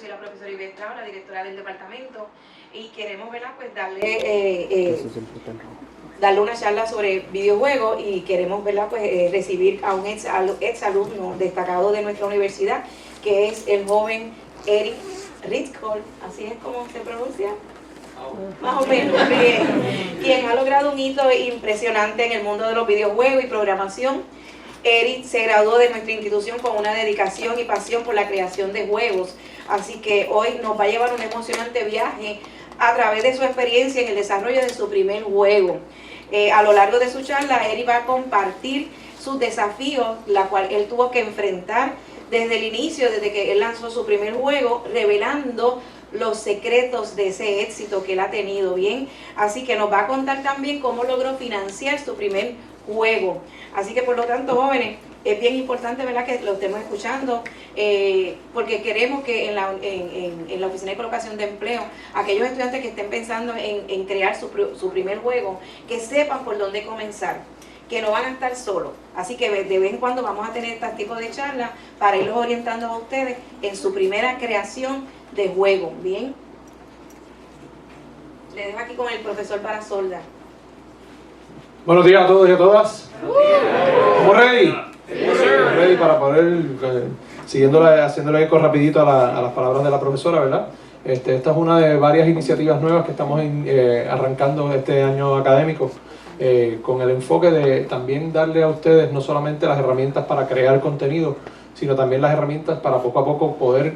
soy la profesora Ivette Trau, la directora del departamento, y queremos, ¿verdad?, pues darle una charla sobre videojuegos, y queremos, ¿verdad?, pues recibir a un ex alumno destacado de nuestra universidad, que es el joven Eric Ritschol, así es como se pronuncia, más o menos, bien, quien ha logrado un hito impresionante en el mundo de los videojuegos y programación. Eric se graduó de nuestra institución con una dedicación y pasión por la creación de juegos, así que hoy nos va a llevar un emocionante viaje a través de su experiencia en el desarrollo de su primer juego. A lo largo de su charla, Eric va a compartir sus desafíos, la cual él tuvo que enfrentar desde el inicio, desde que él lanzó su primer juego, revelando los secretos de ese éxito que él ha tenido, bien. Así que nos va a contar también cómo logró financiar su primer juego. Así que, por lo tanto, jóvenes, es bien importante, ¿verdad?, que lo estemos escuchando, porque queremos que en la Oficina de Colocación de Empleo, aquellos estudiantes que estén pensando en crear su primer juego, que sepan por dónde comenzar, que no van a estar solos. Así que de vez en cuando vamos a tener este tipo de charlas para irlos orientando a ustedes en su primera creación de juego. Bien, les dejo aquí con el profesor Barasolda. Buenos días a todos y a todas. ¿Estamos ready? ¿Estamos ready para poder, haciéndole eco rapidito a las palabras de la profesora, ¿verdad? Esta es una de varias iniciativas nuevas que estamos arrancando este año académico, con el enfoque de también darle a ustedes no solamente las herramientas para crear contenido, sino también las herramientas para poco a poco poder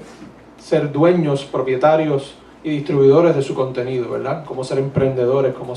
ser dueños, propietarios y distribuidores de su contenido, ¿verdad? Cómo ser emprendedores, cómo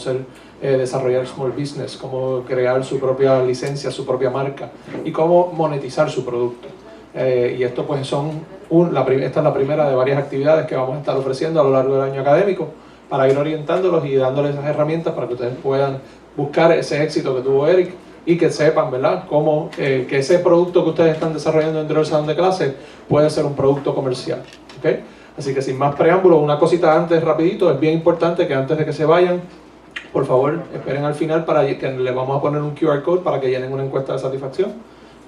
desarrollar small business, cómo crear su propia licencia, su propia marca y cómo monetizar su producto. Y esto pues esta es la primera de varias actividades que vamos a estar ofreciendo a lo largo del año académico para ir orientándolos y dándoles esas herramientas para que ustedes puedan buscar ese éxito que tuvo Eric y que sepan, ¿verdad?, cómo que ese producto que ustedes están desarrollando dentro del salón de clase puede ser un producto comercial. ¿Okay? Así que sin más preámbulos, una cosita antes rapidito, es bien importante que antes de que se vayan, por favor, esperen al final para que les vamos a poner un QR code para que llenen una encuesta de satisfacción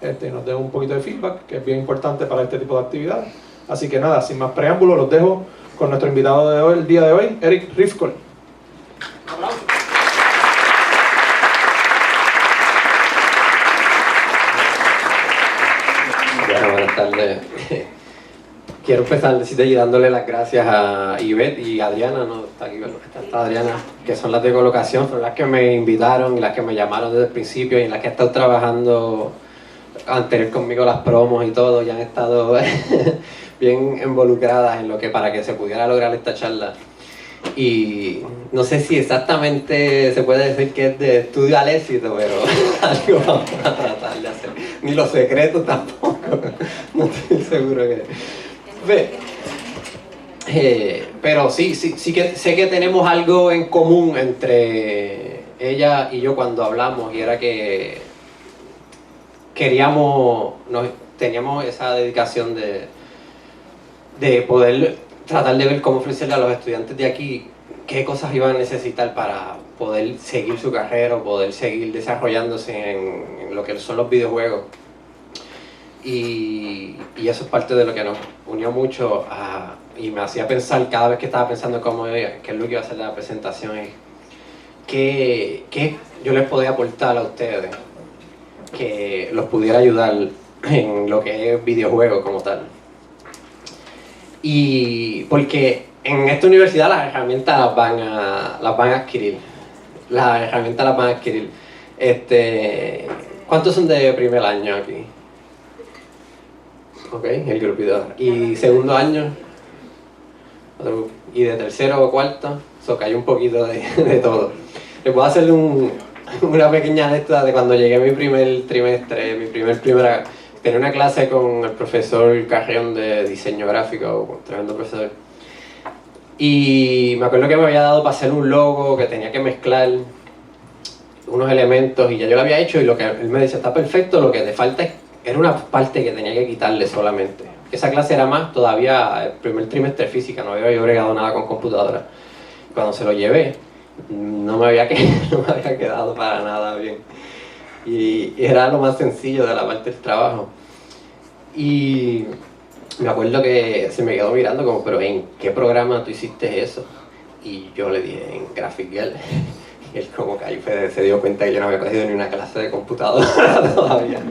y nos den un poquito de feedback, que es bien importante para este tipo de actividades. Así que nada, sin más preámbulos, los dejo con nuestro invitado de hoy, el día de hoy, Eric Ritschol. Buenas tardes. Quiero empezar dándole las gracias a Ivette y Adriana, ¿no? Está aquí, está Adriana, que son las de colocación, son las que me invitaron y las que me llamaron desde el principio y en las que he estado trabajando anterior conmigo las promos y todo, y han estado bien involucradas en lo que para que se pudiera lograr esta charla. Y no sé si exactamente se puede decir que es de estudio al éxito, pero algo vamos a tratar de hacer. Ni los secretos tampoco, no estoy seguro que... pero sí que sé que tenemos algo en común entre ella y yo cuando hablamos, y era que teníamos esa dedicación de poder tratar de ver cómo ofrecerle a los estudiantes de aquí qué cosas iban a necesitar para poder seguir su carrera o poder seguir desarrollándose en lo que son los videojuegos. Y eso es parte de lo que nos unió mucho y me hacía pensar cada vez que estaba pensando qué es lo que iba a hacer la presentación, es qué yo les podía aportar a ustedes que los pudiera ayudar en lo que es videojuegos como tal. Y porque en esta universidad las herramientas las van a adquirir. ¿Cuántos son de primer año aquí? Ok, el grupito. ¿Y segundo año? ¿Y de tercero o cuarto? So que hay un poquito de todo. Les puedo hacer una pequeña anécdota de cuando llegué a mi primer trimestre, tenía una clase con el profesor Carrión de diseño gráfico, un tremendo profesor. Y me acuerdo que me había dado para hacer un logo que tenía que mezclar unos elementos y ya yo lo había hecho, y lo que él me decía, está perfecto, lo que te falta era una parte que tenía que quitarle solamente. Esa clase era más todavía el primer trimestre de física, no había yo bregado nada con computadora. Cuando se lo llevé, no me había quedado para nada bien. Y era lo más sencillo de la parte del trabajo. Y me acuerdo que se me quedó mirando como, pero ¿en qué programa tú hiciste eso? Y yo le dije, en GraphicGirl. Y él como que ahí se dio cuenta que yo no había cogido ni una clase de computadora todavía.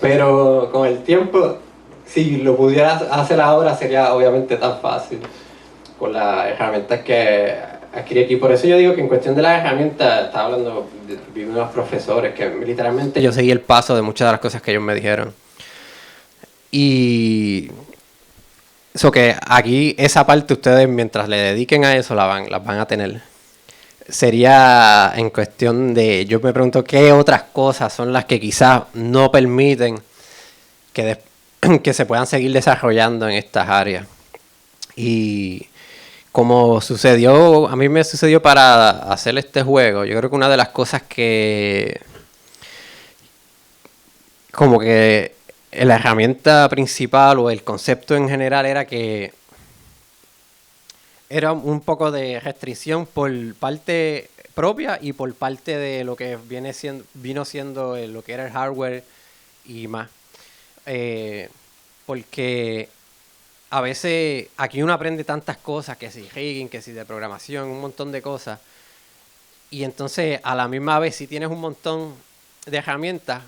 Pero con el tiempo, si lo pudiera hacer ahora sería obviamente tan fácil con las herramientas que adquirí aquí. Por eso yo digo que en cuestión de las herramientas, estaba hablando de unos profesores que literalmente yo seguí el paso de muchas de las cosas que ellos me dijeron. Y eso que aquí, esa parte ustedes mientras le dediquen a eso las van a tener. Sería en cuestión de, yo me pregunto qué otras cosas son las que quizás no permiten que se puedan seguir desarrollando en estas áreas. Y como sucedió, a mí me sucedió para hacer este juego, yo creo que una de las cosas que como que la herramienta principal o el concepto en general era que era un poco de restricción por parte propia y por parte de lo que vino siendo lo que era el hardware y más. Porque a veces aquí uno aprende tantas cosas, que si rigging, que si de programación, un montón de cosas. Y entonces a la misma vez si tienes un montón de herramientas,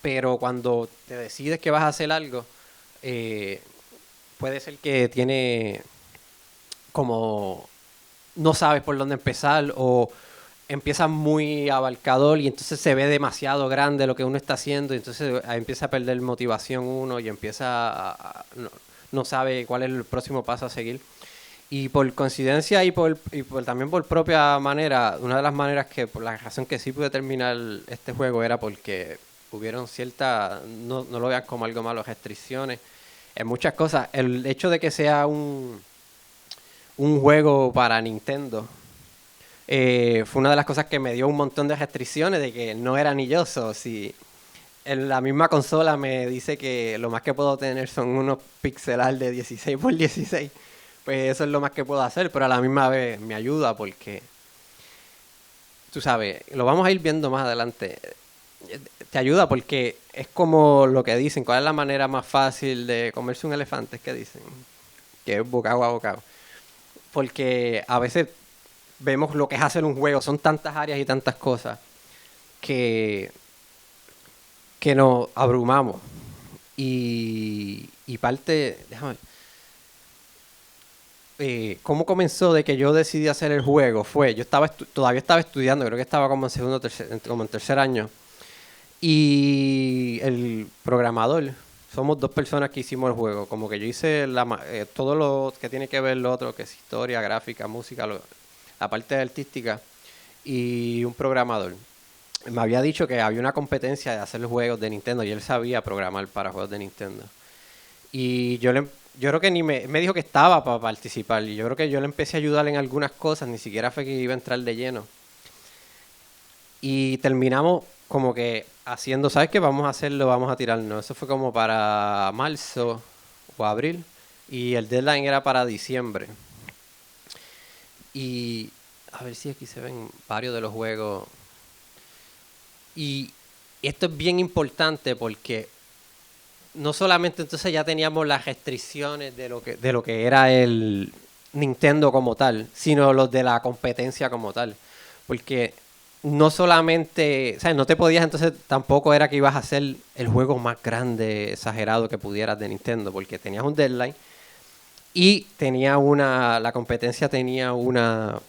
pero cuando te decides que vas a hacer algo, puede ser que tiene como no sabes por dónde empezar o empieza muy abarcador y entonces se ve demasiado grande lo que uno está haciendo y entonces empieza a perder motivación uno y empieza no sabe cuál es el próximo paso a seguir. Y por coincidencia y también por propia manera, una de las maneras que, por la razón que sí pude terminar este juego era porque hubieron ciertas, no lo vean como algo malo, restricciones en muchas cosas. El hecho de que sea un juego para Nintendo fue una de las cosas que me dio un montón de restricciones de que no era ni yo. Si en la misma consola me dice que lo más que puedo tener son unos pixelar de 16 por 16, pues eso es lo más que puedo hacer, pero a la misma vez me ayuda porque, tú sabes, lo vamos a ir viendo más adelante. Te ayuda porque es como lo que dicen, ¿cuál es la manera más fácil de comerse un elefante? Es que dicen, que es bocado a bocado. Porque a veces vemos lo que es hacer un juego, son tantas áreas y tantas cosas que nos abrumamos. Y parte, déjame ¿cómo comenzó de que yo decidí hacer el juego? Yo todavía estaba estudiando, creo que estaba como en tercer año. Y el programador, somos dos personas que hicimos el juego. Como que yo hice todo lo que tiene que ver lo otro, que es historia, gráfica, música, la parte artística, y un programador. Me había dicho que había una competencia de hacer juegos de Nintendo y él sabía programar para juegos de Nintendo. Y yo creo que ni me dijo que estaba para participar. Y yo creo que yo le empecé a ayudar en algunas cosas, ni siquiera fue que iba a entrar de lleno. Y terminamos como que haciendo, ¿sabes qué? Vamos a hacerlo, vamos a tirarnos. Eso fue como para marzo o abril. Y el deadline era para diciembre. Y a ver si aquí se ven varios de los juegos. Y esto es bien importante porque no solamente entonces ya teníamos las restricciones de lo que era el Nintendo como tal, sino los de la competencia como tal. Porque no solamente, o sea, no te podías entonces, tampoco era que ibas a hacer el juego más grande, exagerado que pudieras de Nintendo, porque tenías un deadline y la competencia tenía una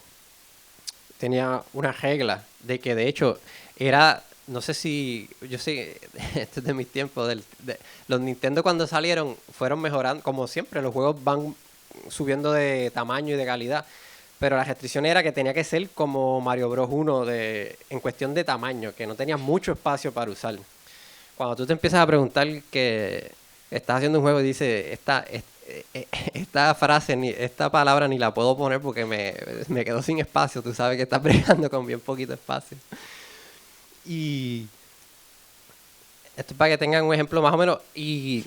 regla de que de hecho era, no sé si, yo sé, esto es de mis tiempos, los Nintendo cuando salieron fueron mejorando, como siempre, los juegos van subiendo de tamaño y de calidad. Pero la restricción era que tenía que ser como Mario Bros. 1 en cuestión de tamaño, que no tenía mucho espacio para usar. Cuando tú te empiezas a preguntar que estás haciendo un juego y dices, esta frase, esta palabra ni la puedo poner porque me quedo sin espacio, tú sabes que estás bregando con bien poquito espacio. Y esto es para que tengan un ejemplo más o menos. Y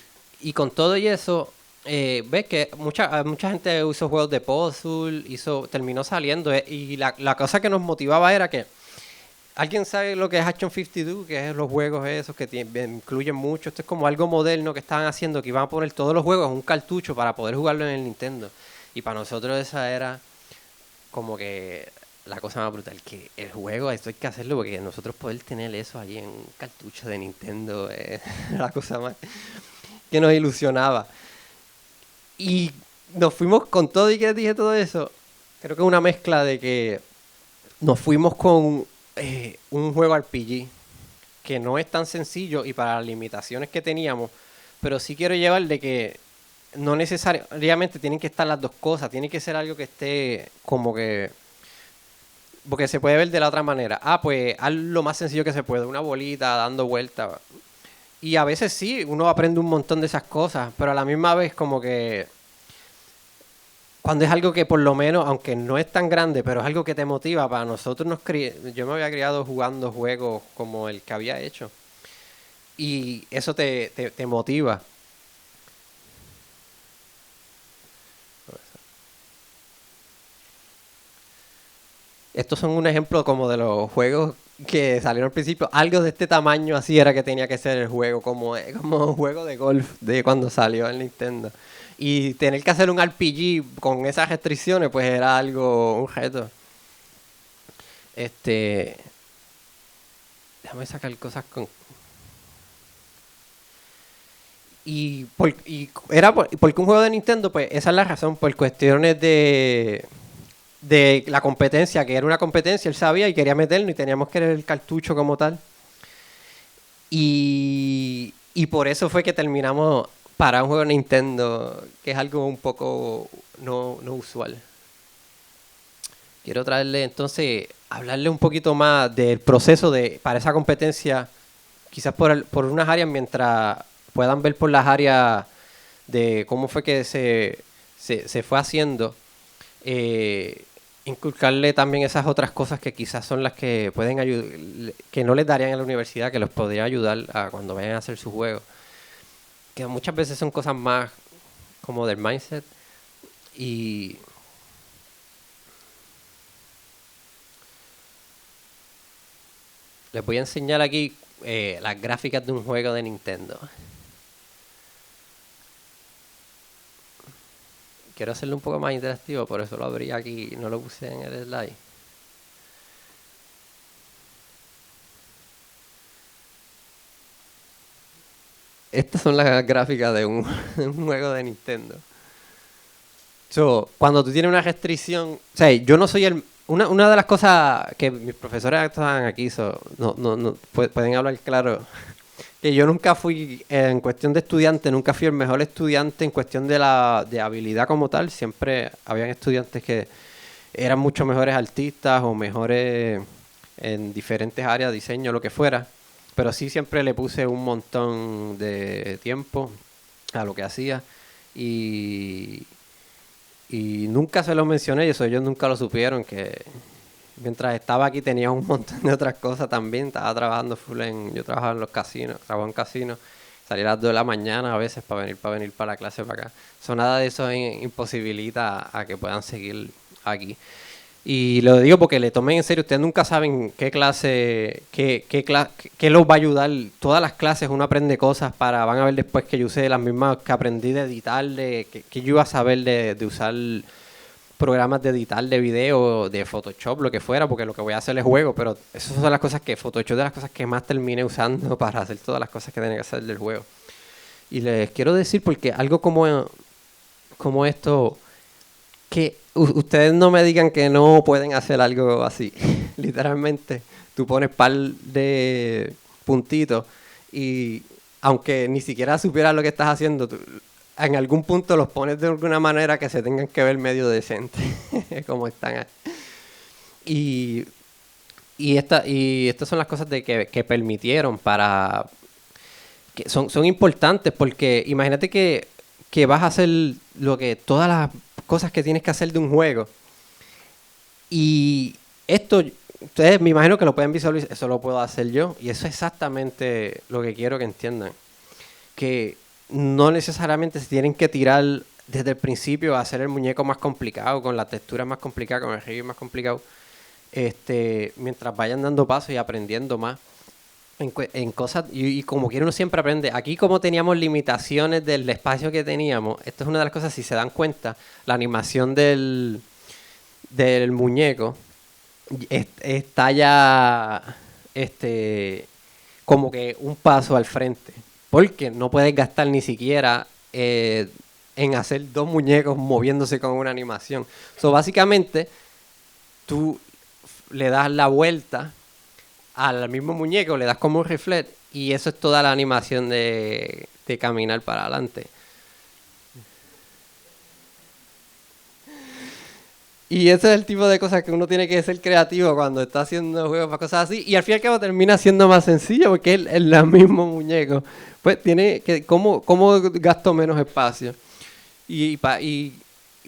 con todo y eso, ves que mucha gente usó juegos de puzzle, terminó saliendo. Y la cosa que nos motivaba era que ¿Alguien sabe lo que es Action 52? Que es los juegos esos que incluyen mucho. Esto es como algo moderno que estaban haciendo, que iban a poner todos los juegos en un cartucho para poder jugarlo en el Nintendo. Y para nosotros esa era como que la cosa más brutal. Que el juego, esto hay que hacerlo porque nosotros poder tener eso allí en un cartucho de Nintendo es la cosa más que nos ilusionaba. Y nos fuimos con todo y que dije todo eso. Creo que es una mezcla de que nos fuimos con un juego RPG que no es tan sencillo y para las limitaciones que teníamos, pero sí quiero llevar de que no necesariamente tienen que estar las dos cosas, tiene que ser algo que esté como que, porque se puede ver de la otra manera. Pues haz lo más sencillo que se puede, una bolita dando vueltas. Y a veces sí, uno aprende un montón de esas cosas, pero a la misma vez como que cuando es algo que por lo menos, aunque no es tan grande, pero es algo que te motiva, para nosotros yo me había criado jugando juegos como el que había hecho. Y eso te motiva. Estos son un ejemplo como de los juegos que salieron al principio. Algo de este tamaño así era que tenía que ser el juego, como un juego de golf de cuando salió el Nintendo. Y tener que hacer un RPG con esas restricciones, pues era un reto. Déjame sacar cosas con... porque un juego de Nintendo, pues esa es la razón, por cuestiones de la competencia, que era una competencia, él sabía y quería meterlo y teníamos que ver el cartucho como tal. Y por eso fue que terminamos para un juego de Nintendo, que es algo un poco no usual. Quiero traerle entonces, hablarle un poquito más del proceso para esa competencia, quizás por unas áreas, mientras puedan ver por las áreas de cómo fue que se fue haciendo. Inculcarle también esas otras cosas que quizás son las que pueden ayudar, que no les darían en la universidad, que los podría ayudar a cuando vayan a hacer su juego. Que muchas veces son cosas más como del mindset. Y les voy a enseñar aquí las gráficas de un juego de Nintendo. Quiero hacerlo un poco más interactivo, por eso lo abrí aquí y no lo puse en el slide. Estas son las gráficas de un juego de Nintendo. Cuando tú tienes una restricción... O sea, yo no soy una de las cosas que mis profesores estaban aquí, pueden hablar claro, que yo nunca fui, en cuestión de estudiante, nunca fui el mejor estudiante en cuestión de habilidad como tal. Siempre habían estudiantes que eran mucho mejores artistas o mejores en diferentes áreas, diseño, lo que fuera. Pero sí siempre le puse un montón de tiempo a lo que hacía. Y nunca se lo mencioné, y eso ellos nunca lo supieron, que mientras estaba aquí tenía un montón de otras cosas también. Estaba trabajando yo trabajaba en los casinos, trabajaba en casinos, salía a las 2 de la mañana a veces para venir para la clase para acá. Nada de eso imposibilita a que puedan seguir aquí. Y lo digo porque le tomen en serio, ustedes nunca saben qué clase, qué los va a ayudar. Todas las clases uno aprende cosas van a ver después que yo usé las mismas que aprendí de editar, que yo iba a saber de usar programas de editar de video, de Photoshop, lo que fuera, porque lo que voy a hacer es juego, pero esas son las cosas que Photoshop es de las cosas que más terminé usando para hacer todas las cosas que tenía que hacer del juego. Y les quiero decir, porque algo como esto, que ustedes no me digan que no pueden hacer algo así. Literalmente, tú pones par de puntitos y aunque ni siquiera supieras lo que estás haciendo, en algún punto los pones de alguna manera que se tengan que ver medio decente, como están ahí. Y estas son las cosas que permitieron que son importantes, porque imagínate que vas a hacer todas las cosas que tienes que hacer de un juego. Y esto, ustedes me imagino que lo pueden visualizar, eso lo puedo hacer yo. Y eso es exactamente lo que quiero que entiendan. Que no necesariamente se tienen que tirar desde el principio a hacer el muñeco más complicado, con la textura más complicada, con el review más complicado. mientras vayan dando pasos y aprendiendo más en cosas, y como quiera uno siempre aprende. Aquí, como teníamos limitaciones del espacio que teníamos, esto es una de las cosas, si se dan cuenta, la animación del muñeco está ya como que un paso al frente, porque no puedes gastar ni siquiera en hacer dos muñecos moviéndose con una animación. So, básicamente, tú le das la vuelta al mismo muñeco, le das como un reflex, y eso es toda la animación de caminar para adelante. Y ese es el tipo de cosas que uno tiene que ser creativo cuando está haciendo juegos para cosas así. Y al fin y al cabo termina siendo más sencillo porque es el mismo muñeco. Pues tiene que, ¿cómo gasto menos espacio? Y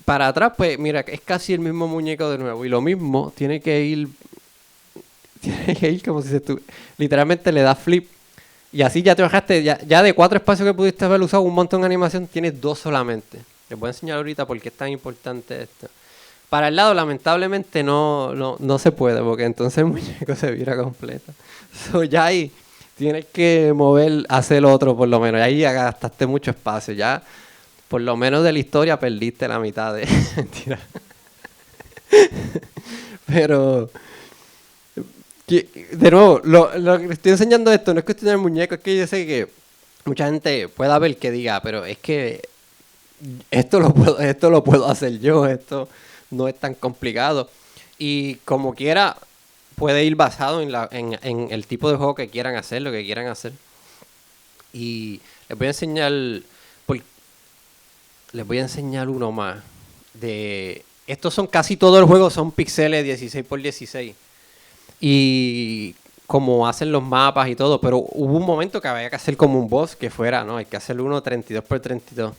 para atrás, pues mira, es casi el mismo muñeco de nuevo. Y lo mismo, tiene que ir como si literalmente le das flip. Y así ya te bajaste, ya de 4 espacios que pudiste haber usado un montón de animación, tienes 2 solamente. Les voy a enseñar ahorita por qué es tan importante esto. Para el lado, lamentablemente, no se puede, porque entonces el muñeco se vira completo. So, ya ahí tienes que hacer lo otro, por lo menos. Y ahí ya gastaste mucho espacio. Ya, por lo menos de la historia, perdiste la mitad de... Mentira. Pero... De nuevo, lo que estoy enseñando esto no es cuestión del muñeco, es que yo sé que mucha gente pueda ver que diga, pero es que esto lo puedo hacer yo, esto no es tan complicado. Y como quiera, puede ir basado en el tipo de juego que quieran hacer, lo que quieran hacer. Y les voy a enseñar uno más. Estos son casi todos los juegos, son píxeles 16x16. Y como hacen los mapas y todo, pero hubo un momento que había que hacer como un boss que fuera, ¿no? Hay que hacer uno 32x32.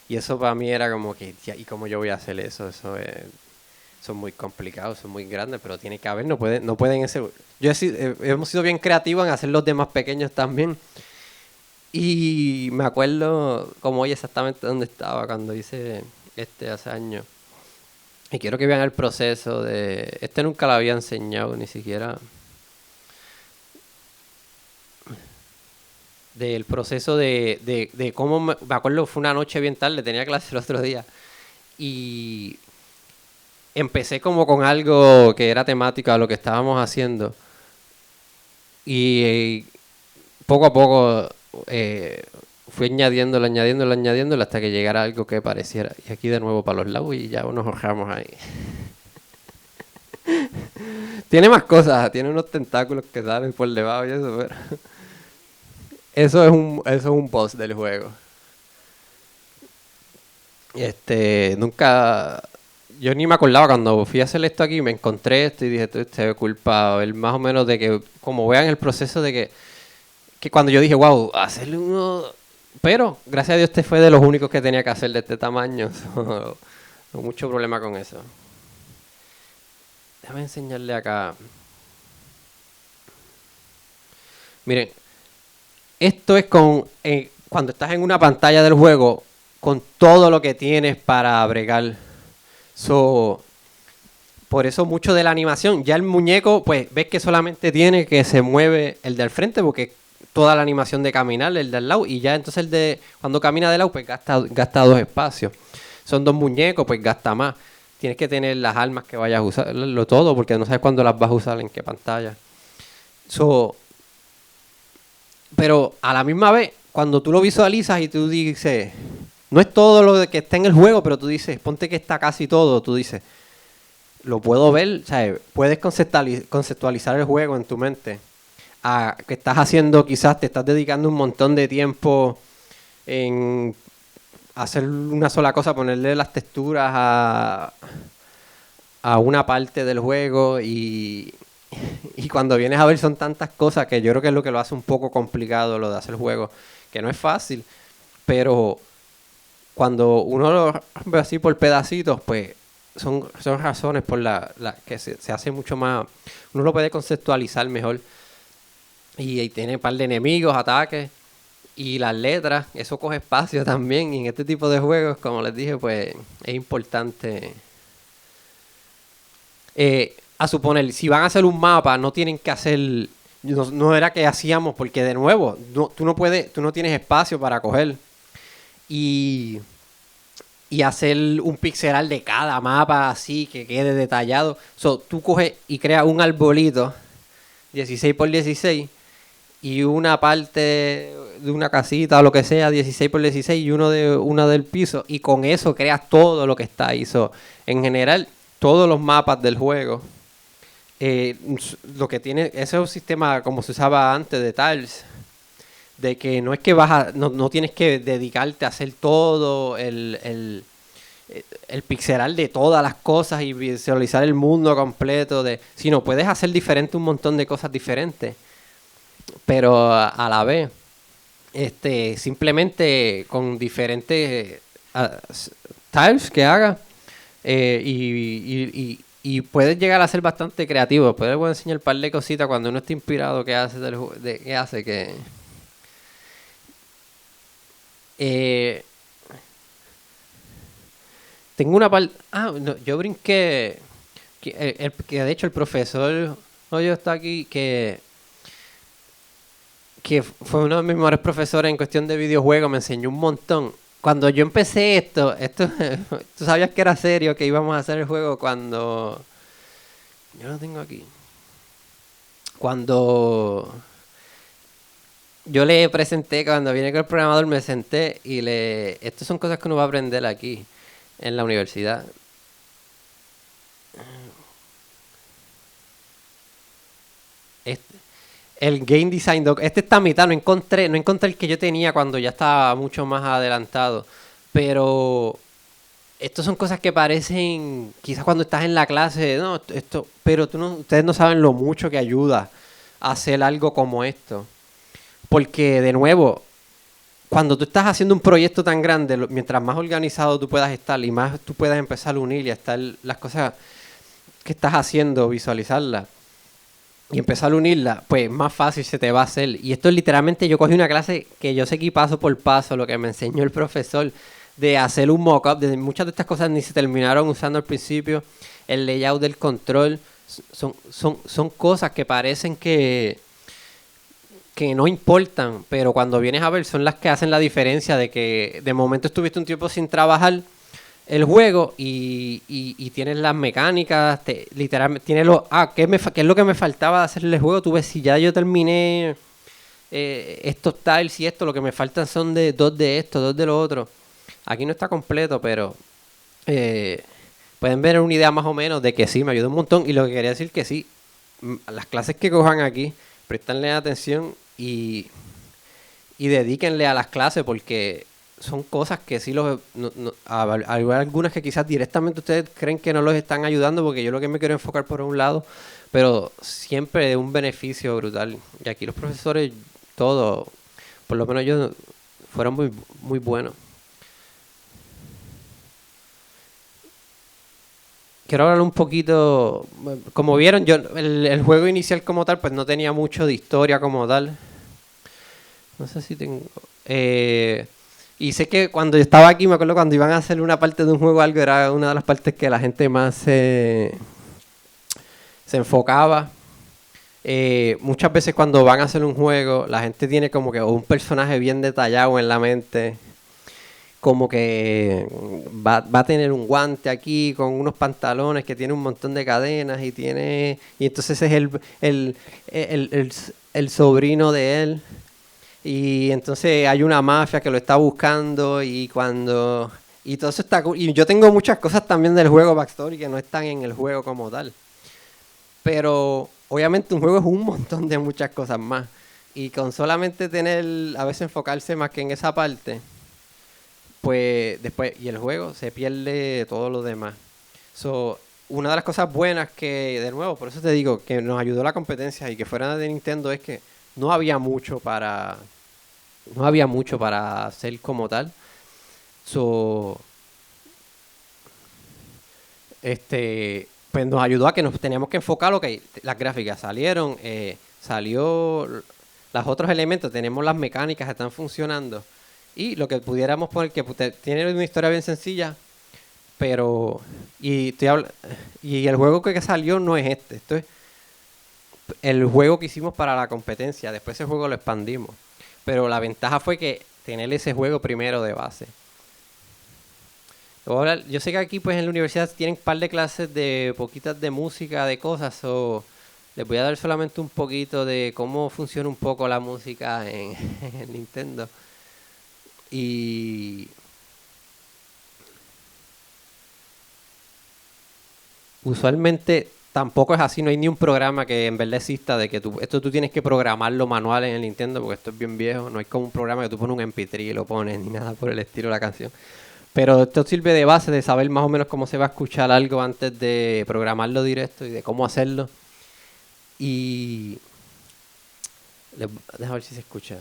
Y eso para mí era como que, ¿y cómo yo voy a hacer eso? Eso son muy complicados, son muy grandes, pero tiene que haber, no pueden ese... hemos sido bien creativos en hacer los demás pequeños también. Y me acuerdo como hoy exactamente dónde estaba cuando hice hace años. Y quiero que vean el proceso de... nunca lo había enseñado ni siquiera. Del proceso de cómo... Me acuerdo, fue una noche bien tarde, tenía clase el otro día. Y empecé como con algo que era temático a lo que estábamos haciendo. Y poco a poco fui añadiéndolo hasta que llegara algo que pareciera. Y aquí de nuevo para los lados y ya nos ahorramos ahí. Tiene más cosas, tiene unos tentáculos que salen por debajo y eso, pero... Eso es un boss del juego. Yo ni me acordaba cuando fui a hacer esto aquí, me encontré esto y dije, esto se ve culpado. El más o menos de que, como vean el proceso de que cuando yo dije, wow, hacerle uno... Pero, gracias a Dios, fue de los únicos que tenía que hacer de este tamaño. No mucho problema con eso. Déjame enseñarle acá. Miren, esto es cuando estás en una pantalla del juego con todo lo que tienes para bregar. Por eso mucho de la animación, ya el muñeco, pues ves que solamente tiene que se mueve el del frente, porque toda la animación de caminar, el del lado, y ya entonces cuando camina de lado, pues gasta 2 espacios. Son 2 muñecos, pues gasta más. Tienes que tener las armas que vayas a usarlo todo, porque no sabes cuándo las vas a usar, en qué pantalla. Pero a la misma vez, cuando tú lo visualizas y tú dices, no es todo lo que está en el juego, pero tú dices, ponte que está casi todo, tú dices, lo puedo ver, ¿sabes? Puedes conceptualizar el juego en tu mente. Que estás haciendo, quizás te estás dedicando un montón de tiempo en hacer una sola cosa, ponerle las texturas a una parte del juego y cuando vienes a ver son tantas cosas que yo creo que es lo que lo hace un poco complicado lo de hacer juego, que no es fácil, pero cuando uno lo ve así por pedacitos, pues son razones por las que se hace mucho más, uno lo puede conceptualizar mejor. Y tiene un par de enemigos, ataques y las letras, eso coge espacio también. Y en este tipo de juegos, como les dije, pues es importante. a suponer, si van a hacer un mapa, no tienen que hacer, no era que hacíamos, porque de nuevo, tú no tienes espacio para coger y hacer un pixelar de cada mapa así, que quede detallado. Tú coges y creas un arbolito 16 por 16 y una parte de una casita o lo que sea 16 por 16 y una del piso, y con eso creas todo lo que está ahí. En general, todos los mapas del juego, lo que tiene, ese es un sistema como se usaba antes de tiles, de que no es que no tienes que dedicarte a hacer todo el pixelar de todas las cosas y visualizar el mundo completo, sino puedes hacer un montón de cosas diferentes, pero a la vez simplemente con diferentes tiles que hagas, y puedes llegar a ser bastante creativo. Puedes enseñar un par de cositas cuando uno está inspirado que hace que tengo una parte. No, yo brinqué que de hecho el profesor hoy está aquí, que fue uno de mis mejores profesores en cuestión de videojuegos, me enseñó un montón. Cuando yo empecé esto tú sabías que era serio, que íbamos a hacer el juego cuando... Yo lo tengo aquí. Cuando yo le presenté, cuando vine con el programador, me senté y estas son cosas que uno va a aprender aquí, en la universidad. El Game Design Doc, está a mitad, no encontré el que yo tenía cuando ya estaba mucho más adelantado, pero estas son cosas que parecen, quizás cuando estás en la clase, no, pero ustedes no saben lo mucho que ayuda a hacer algo como esto, porque de nuevo, cuando tú estás haciendo un proyecto tan grande, mientras más organizado tú puedas estar y más tú puedas empezar a unir y a estar las cosas que estás haciendo, visualizarlas y empezar a unirla, pues más fácil se te va a hacer. Y esto es literalmente, yo cogí una clase que yo seguí paso por paso lo que me enseñó el profesor, de hacer un mock-up. Muchas de estas cosas ni se terminaron usando al principio. El layout del control son cosas que parecen que no importan, pero cuando vienes a ver son las que hacen la diferencia, de que de momento estuviste un tiempo sin trabajar el juego y tienes las mecánicas, literalmente tienes ¿qué es lo que me faltaba de hacerle el juego? Tú ves, si ya yo terminé estos tiles y esto, lo que me faltan son dos de esto, dos de lo otro. Aquí no está completo, pero pueden ver una idea más o menos de que sí, me ayuda un montón. Y lo que quería decir que sí, las clases que cojan aquí, prestenle atención y dedíquenle a las clases, porque son cosas que sí hay algunas que quizás directamente ustedes creen que no los están ayudando, porque yo lo que me quiero enfocar por un lado, pero siempre de un beneficio brutal. Y aquí los profesores, todos, por lo menos ellos, fueron muy, muy buenos. Quiero hablar un poquito, como vieron, yo el juego inicial como tal, pues no tenía mucho de historia como tal. No sé si tengo... y sé que cuando yo estaba aquí, me acuerdo cuando iban a hacer una parte de un juego o algo, era una de las partes que la gente más se enfocaba. Muchas veces cuando van a hacer un juego, la gente tiene como que un personaje bien detallado en la mente, como que va a tener un guante aquí con unos pantalones que tiene un montón de cadenas y entonces es el sobrino de él. Y entonces hay una mafia que lo está buscando y todo eso está cool. Y yo tengo muchas cosas también del juego backstory que no están en el juego como tal. Pero obviamente un juego es un montón de muchas cosas más. Y con solamente a veces enfocarse más que en esa parte, pues después, y el juego se pierde todo lo demás. Una de las cosas buenas que, de nuevo, por eso te digo, que nos ayudó la competencia y que fuera de Nintendo, es que no había mucho para hacer como tal. Pues nos ayudó a que nos teníamos que enfocar las gráficas salieron, salió los otros elementos, tenemos las mecánicas, están funcionando, y lo que pudiéramos poner, que tiene una historia bien sencilla, pero y el juego que salió no es este. Esto es el juego que hicimos para la competencia. Después ese juego lo expandimos. Pero la ventaja fue que tener ese juego primero de base. Yo sé que aquí pues en la universidad tienen un par de clases de poquitas de música, de cosas. Les voy a dar solamente un poquito de cómo funciona un poco la música en Nintendo. Y usualmente tampoco es así, no hay ni un programa que en verdad exista de que esto tú tienes que programarlo manual en el Nintendo porque esto es bien viejo, no hay como un programa que tú pones un MP3 y lo pones ni nada por el estilo de la canción. Pero esto sirve de base de saber más o menos cómo se va a escuchar algo antes de programarlo directo y de cómo hacerlo. Y déjame ver si se escucha.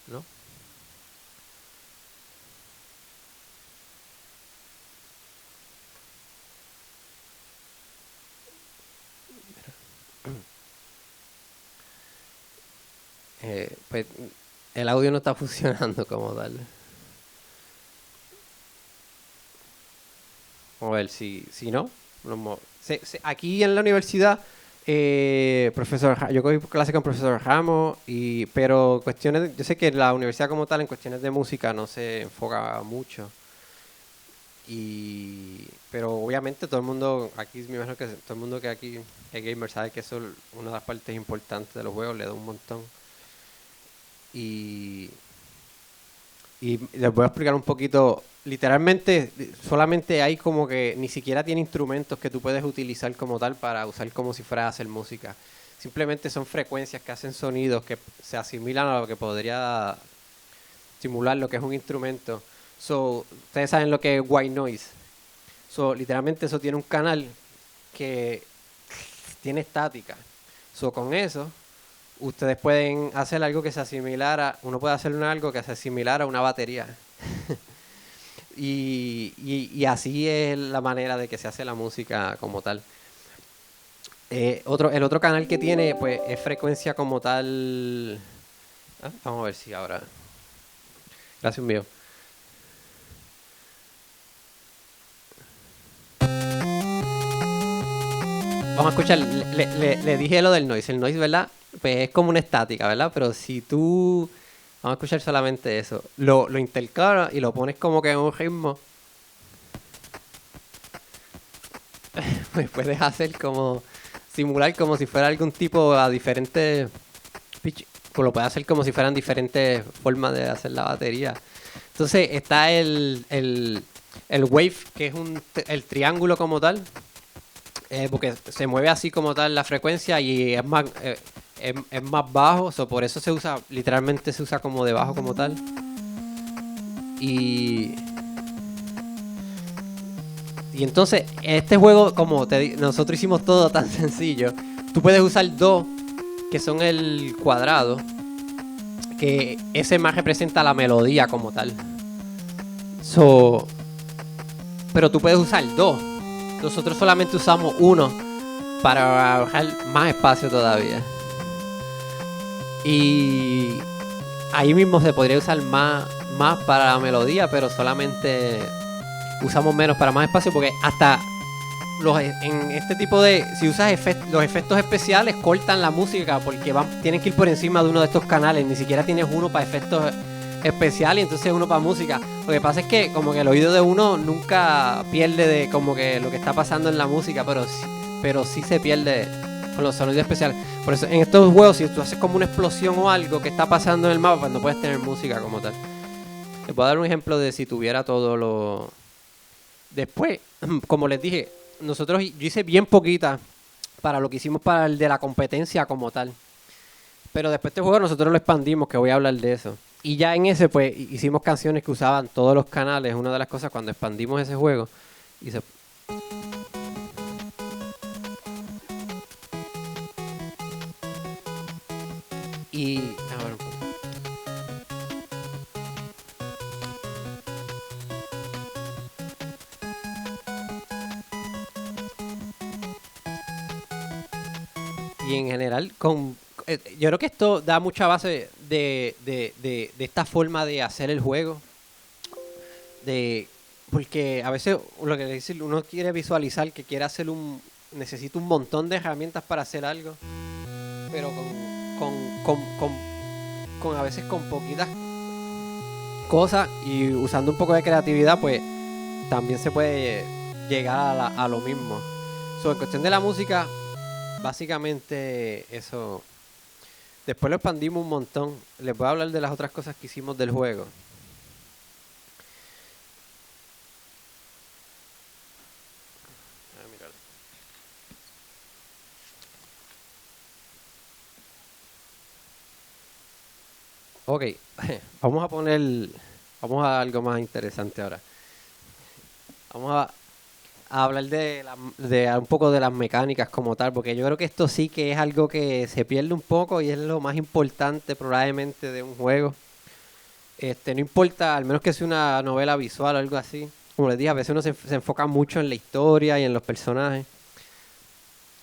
¿No? Pues el audio no está funcionando como tal. Vamos a ver si no. Aquí en la universidad, yo cogí clase con profesor Ramos, pero yo sé que la universidad como tal en cuestiones de música no se enfoca mucho. Pero obviamente todo el mundo, aquí me imagino que todo el mundo que aquí es gamer sabe que eso es una de las partes importantes de los juegos, le da un montón. Y les voy a explicar un poquito. Literalmente, solamente hay como que ni siquiera tiene instrumentos que tú puedes utilizar como tal para usar como si fuera a hacer música. Simplemente son frecuencias que hacen sonidos que se asimilan a lo que podría simular lo que es un instrumento. Ustedes saben lo que es white noise. Literalmente eso tiene un canal que tiene estática. Con eso ustedes pueden hacer algo que se asimilara, uno puede hacer algo que se asimilara a una batería. y así es la manera de que se hace la música como tal. El otro canal que tiene pues es frecuencia como tal. Vamos a ver si ahora. Gracias mío. Vamos a escuchar, le dije lo del noise. El noise, ¿verdad? Pues es como una estática, ¿verdad? Pero si tú, vamos a escuchar solamente eso, lo intercalas y lo pones como que en un ritmo, pues puedes hacer como, simular como si fuera algún tipo a diferentes pitch, pues lo puedes hacer como si fueran diferentes formas de hacer la batería. Entonces está el wave, que es el triángulo como tal, porque se mueve así como tal la frecuencia y es más bajo, por eso se usa, literalmente se usa como de bajo como tal. Y entonces este juego, como nosotros hicimos todo tan sencillo, tú puedes usar dos que son el cuadrado, que ese más representa la melodía como tal. Pero tú puedes usar dos. Nosotros solamente usamos uno para bajar más espacio todavía. Y ahí mismo se podría usar más para la melodía, pero solamente usamos menos para más espacio, porque hasta en este tipo de, si usas los efectos especiales cortan la música porque tienen que ir por encima de uno de estos canales, ni siquiera tienes uno para efectos especiales y entonces uno para música. Lo que pasa es que como que el oído de uno nunca pierde de como que lo que está pasando en la música, pero sí se pierde con los sonidos especiales. Por eso en estos juegos, si tú haces como una explosión o algo que está pasando en el mapa, pues no puedes tener música como tal. Les voy a dar un ejemplo de si tuviera todo lo... Después, como les dije, yo hice bien poquita para lo que hicimos para el de la competencia como tal. Pero después de este juego nosotros lo expandimos, que voy a hablar de eso. Y ya en ese pues hicimos canciones que usaban todos los canales. Una de las cosas cuando expandimos ese juego. Y en general, yo creo que esto da mucha base de esta forma de hacer el juego. Porque a veces lo que decir, uno quiere visualizar que quiere hacer necesita un montón de herramientas para hacer algo, pero con a veces con poquitas cosas y usando un poco de creatividad, pues también se puede llegar a lo mismo. En cuestión de la música, básicamente eso. Después lo expandimos un montón. Les voy a hablar de las otras cosas que hicimos del juego. Ok, vamos a algo más interesante ahora. Vamos a hablar de un poco de las mecánicas como tal, porque yo creo que esto sí que es algo que se pierde un poco y es lo más importante probablemente de un juego. No importa, al menos que sea una novela visual o algo así. Como les dije, a veces uno se enfoca mucho en la historia y en los personajes,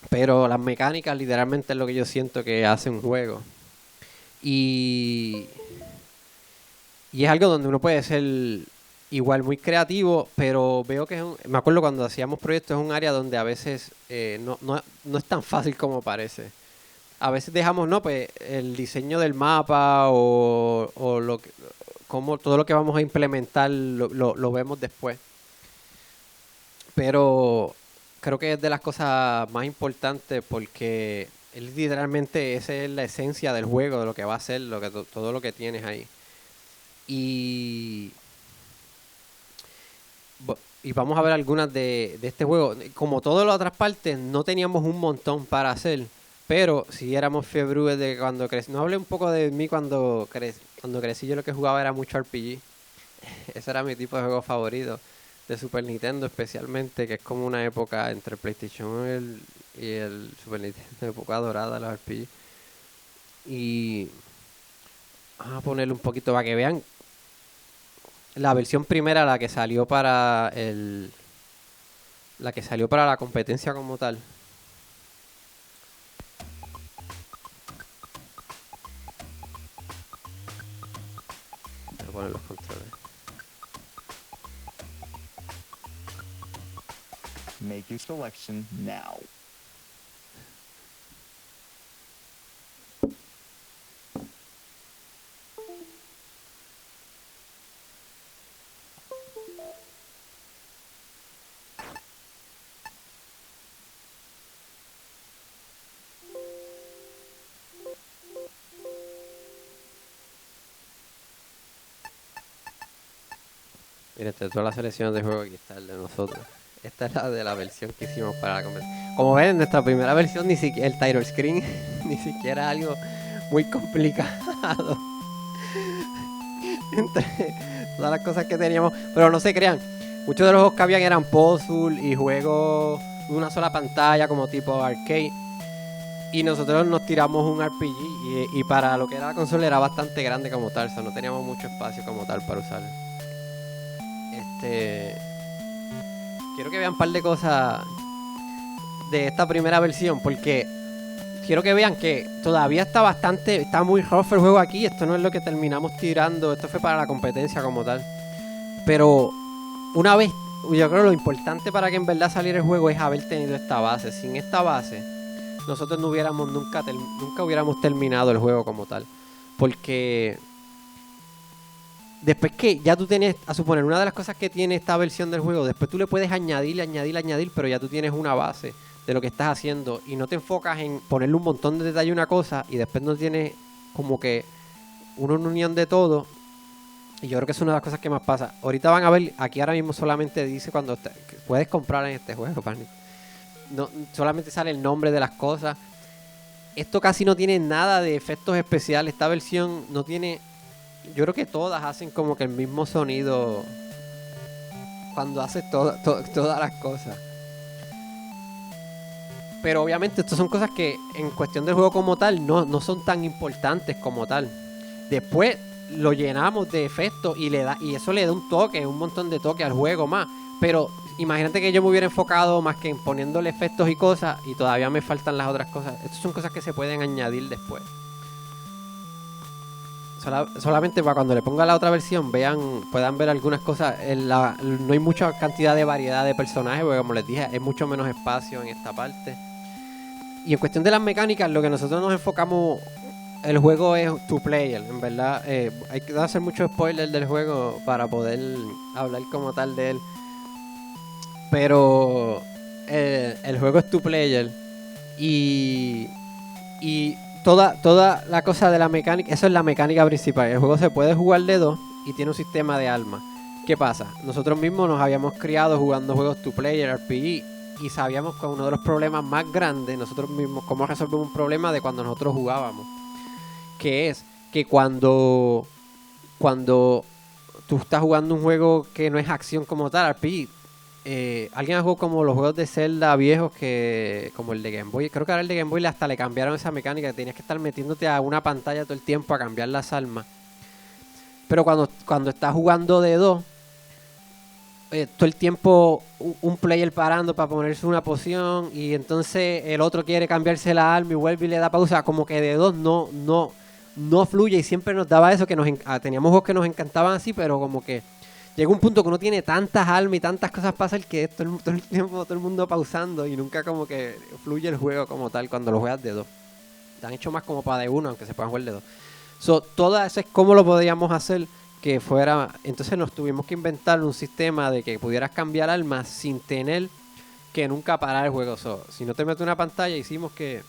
pero las mecánicas literalmente es lo que yo siento que hace un juego. Y es algo donde uno puede ser igual muy creativo, pero veo que me acuerdo cuando hacíamos proyectos, es un área donde a veces no es tan fácil como parece. A veces dejamos pues el diseño del mapa o como todo lo que vamos a implementar lo vemos después. Pero creo que es de las cosas más importantes porque literalmente esa es la esencia del juego, de lo que va a ser, todo lo que tienes ahí. Y vamos a ver algunas de este juego. Como todas las otras partes, no teníamos un montón para hacer, pero sí éramos fiebrudes de cuando crecí. No hablé un poco de mí cuando crecí, yo lo que jugaba era mucho RPG. Ese era mi tipo de juego favorito, de Super Nintendo especialmente, que es como una época entre el PlayStation y el Super Nintendo, época dorada de los RPG. Y vamos a ponerle un poquito para que vean la versión primera, la que salió para la competencia como tal. Voy a poner los controles. Make your selection now. Mira, todas las selecciones de juego aquí está el de nosotros. Esta es la de la versión que hicimos para la competencia. Como ven, en nuestra primera versión ni siquiera el title screen ni siquiera algo muy complicado. Entre todas las cosas que teníamos. Pero no se crean, muchos de los juegos que habían eran puzzle y juegos de una sola pantalla como tipo arcade. Y nosotros nos tiramos un RPG y para lo que era la consola era bastante grande como tal. O sea, no teníamos mucho espacio como tal para usar. Quiero que vean un par de cosas de esta primera versión, porque quiero que vean que todavía está muy rough el juego aquí. Esto no es lo que terminamos tirando, esto fue para la competencia como tal. Pero una vez, yo creo que lo importante para que en verdad saliera el juego es haber tenido esta base. Sin esta base, nosotros nunca hubiéramos terminado el juego como tal. Porque después que ya tú tienes, a suponer, una de las cosas que tiene esta versión del juego, después tú le puedes añadir, pero ya tú tienes una base de lo que estás haciendo y no te enfocas en ponerle un montón de detalle a una cosa y después no tienes como que una unión de todo. Y yo creo que es una de las cosas que más pasa. Ahorita van a ver, aquí ahora mismo solamente dice cuando puedes comprar en este juego, no, solamente sale el nombre de las cosas. Esto casi no tiene nada de efectos especiales. Esta versión no tiene... Yo creo que todas hacen como que el mismo sonido cuando haces todas las cosas. Pero obviamente estas son cosas que en cuestión del juego como tal no son tan importantes como tal. Después lo llenamos de efectos y eso le da un montón de toque al juego más. Pero imagínate que yo me hubiera enfocado más que en poniéndole efectos y cosas y todavía me faltan las otras cosas. Estas son cosas que se pueden añadir después. solamente para cuando le ponga la otra versión puedan ver algunas cosas. No hay mucha cantidad de variedad de personajes, porque como les dije, hay mucho menos espacio en esta parte. Y en cuestión de las mecánicas, lo que nosotros nos enfocamos, el juego es two player, en verdad. Hay que hacer mucho spoiler del juego para poder hablar como tal de él. Pero el juego es two player y toda la cosa de la mecánica, eso es la mecánica principal. El juego se puede jugar de dos y tiene un sistema de armas. ¿Qué pasa? Nosotros mismos nos habíamos criado jugando juegos two player, RPG, y sabíamos que uno de los problemas más grandes, nosotros mismos, cómo resolver un problema de cuando nosotros jugábamos, que es que cuando tú estás jugando un juego que no es acción como tal, RPG, alguien jugó como los juegos de Zelda viejos, como el de Game Boy, creo que ahora el de Game Boy hasta le cambiaron esa mecánica, que tenías que estar metiéndote a una pantalla todo el tiempo a cambiar las armas. Pero cuando estás jugando de dos, todo el tiempo un player parando para ponerse una poción, y entonces el otro quiere cambiarse la arma y vuelve y le da pausa, como que de dos no fluye, y siempre nos daba eso, que teníamos juegos que nos encantaban así, pero como que llega un punto que uno tiene tantas armas y tantas cosas para hacer que todo el tiempo todo el mundo pausando y nunca como que fluye el juego como tal cuando lo juegas de dos. Están hechos más como para de uno, aunque se puedan jugar de dos. Todo eso es cómo lo podíamos hacer que fuera. Entonces nos tuvimos que inventar un sistema de que pudieras cambiar armas sin tener que nunca parar el juego. Si no te metes una pantalla, hicimos que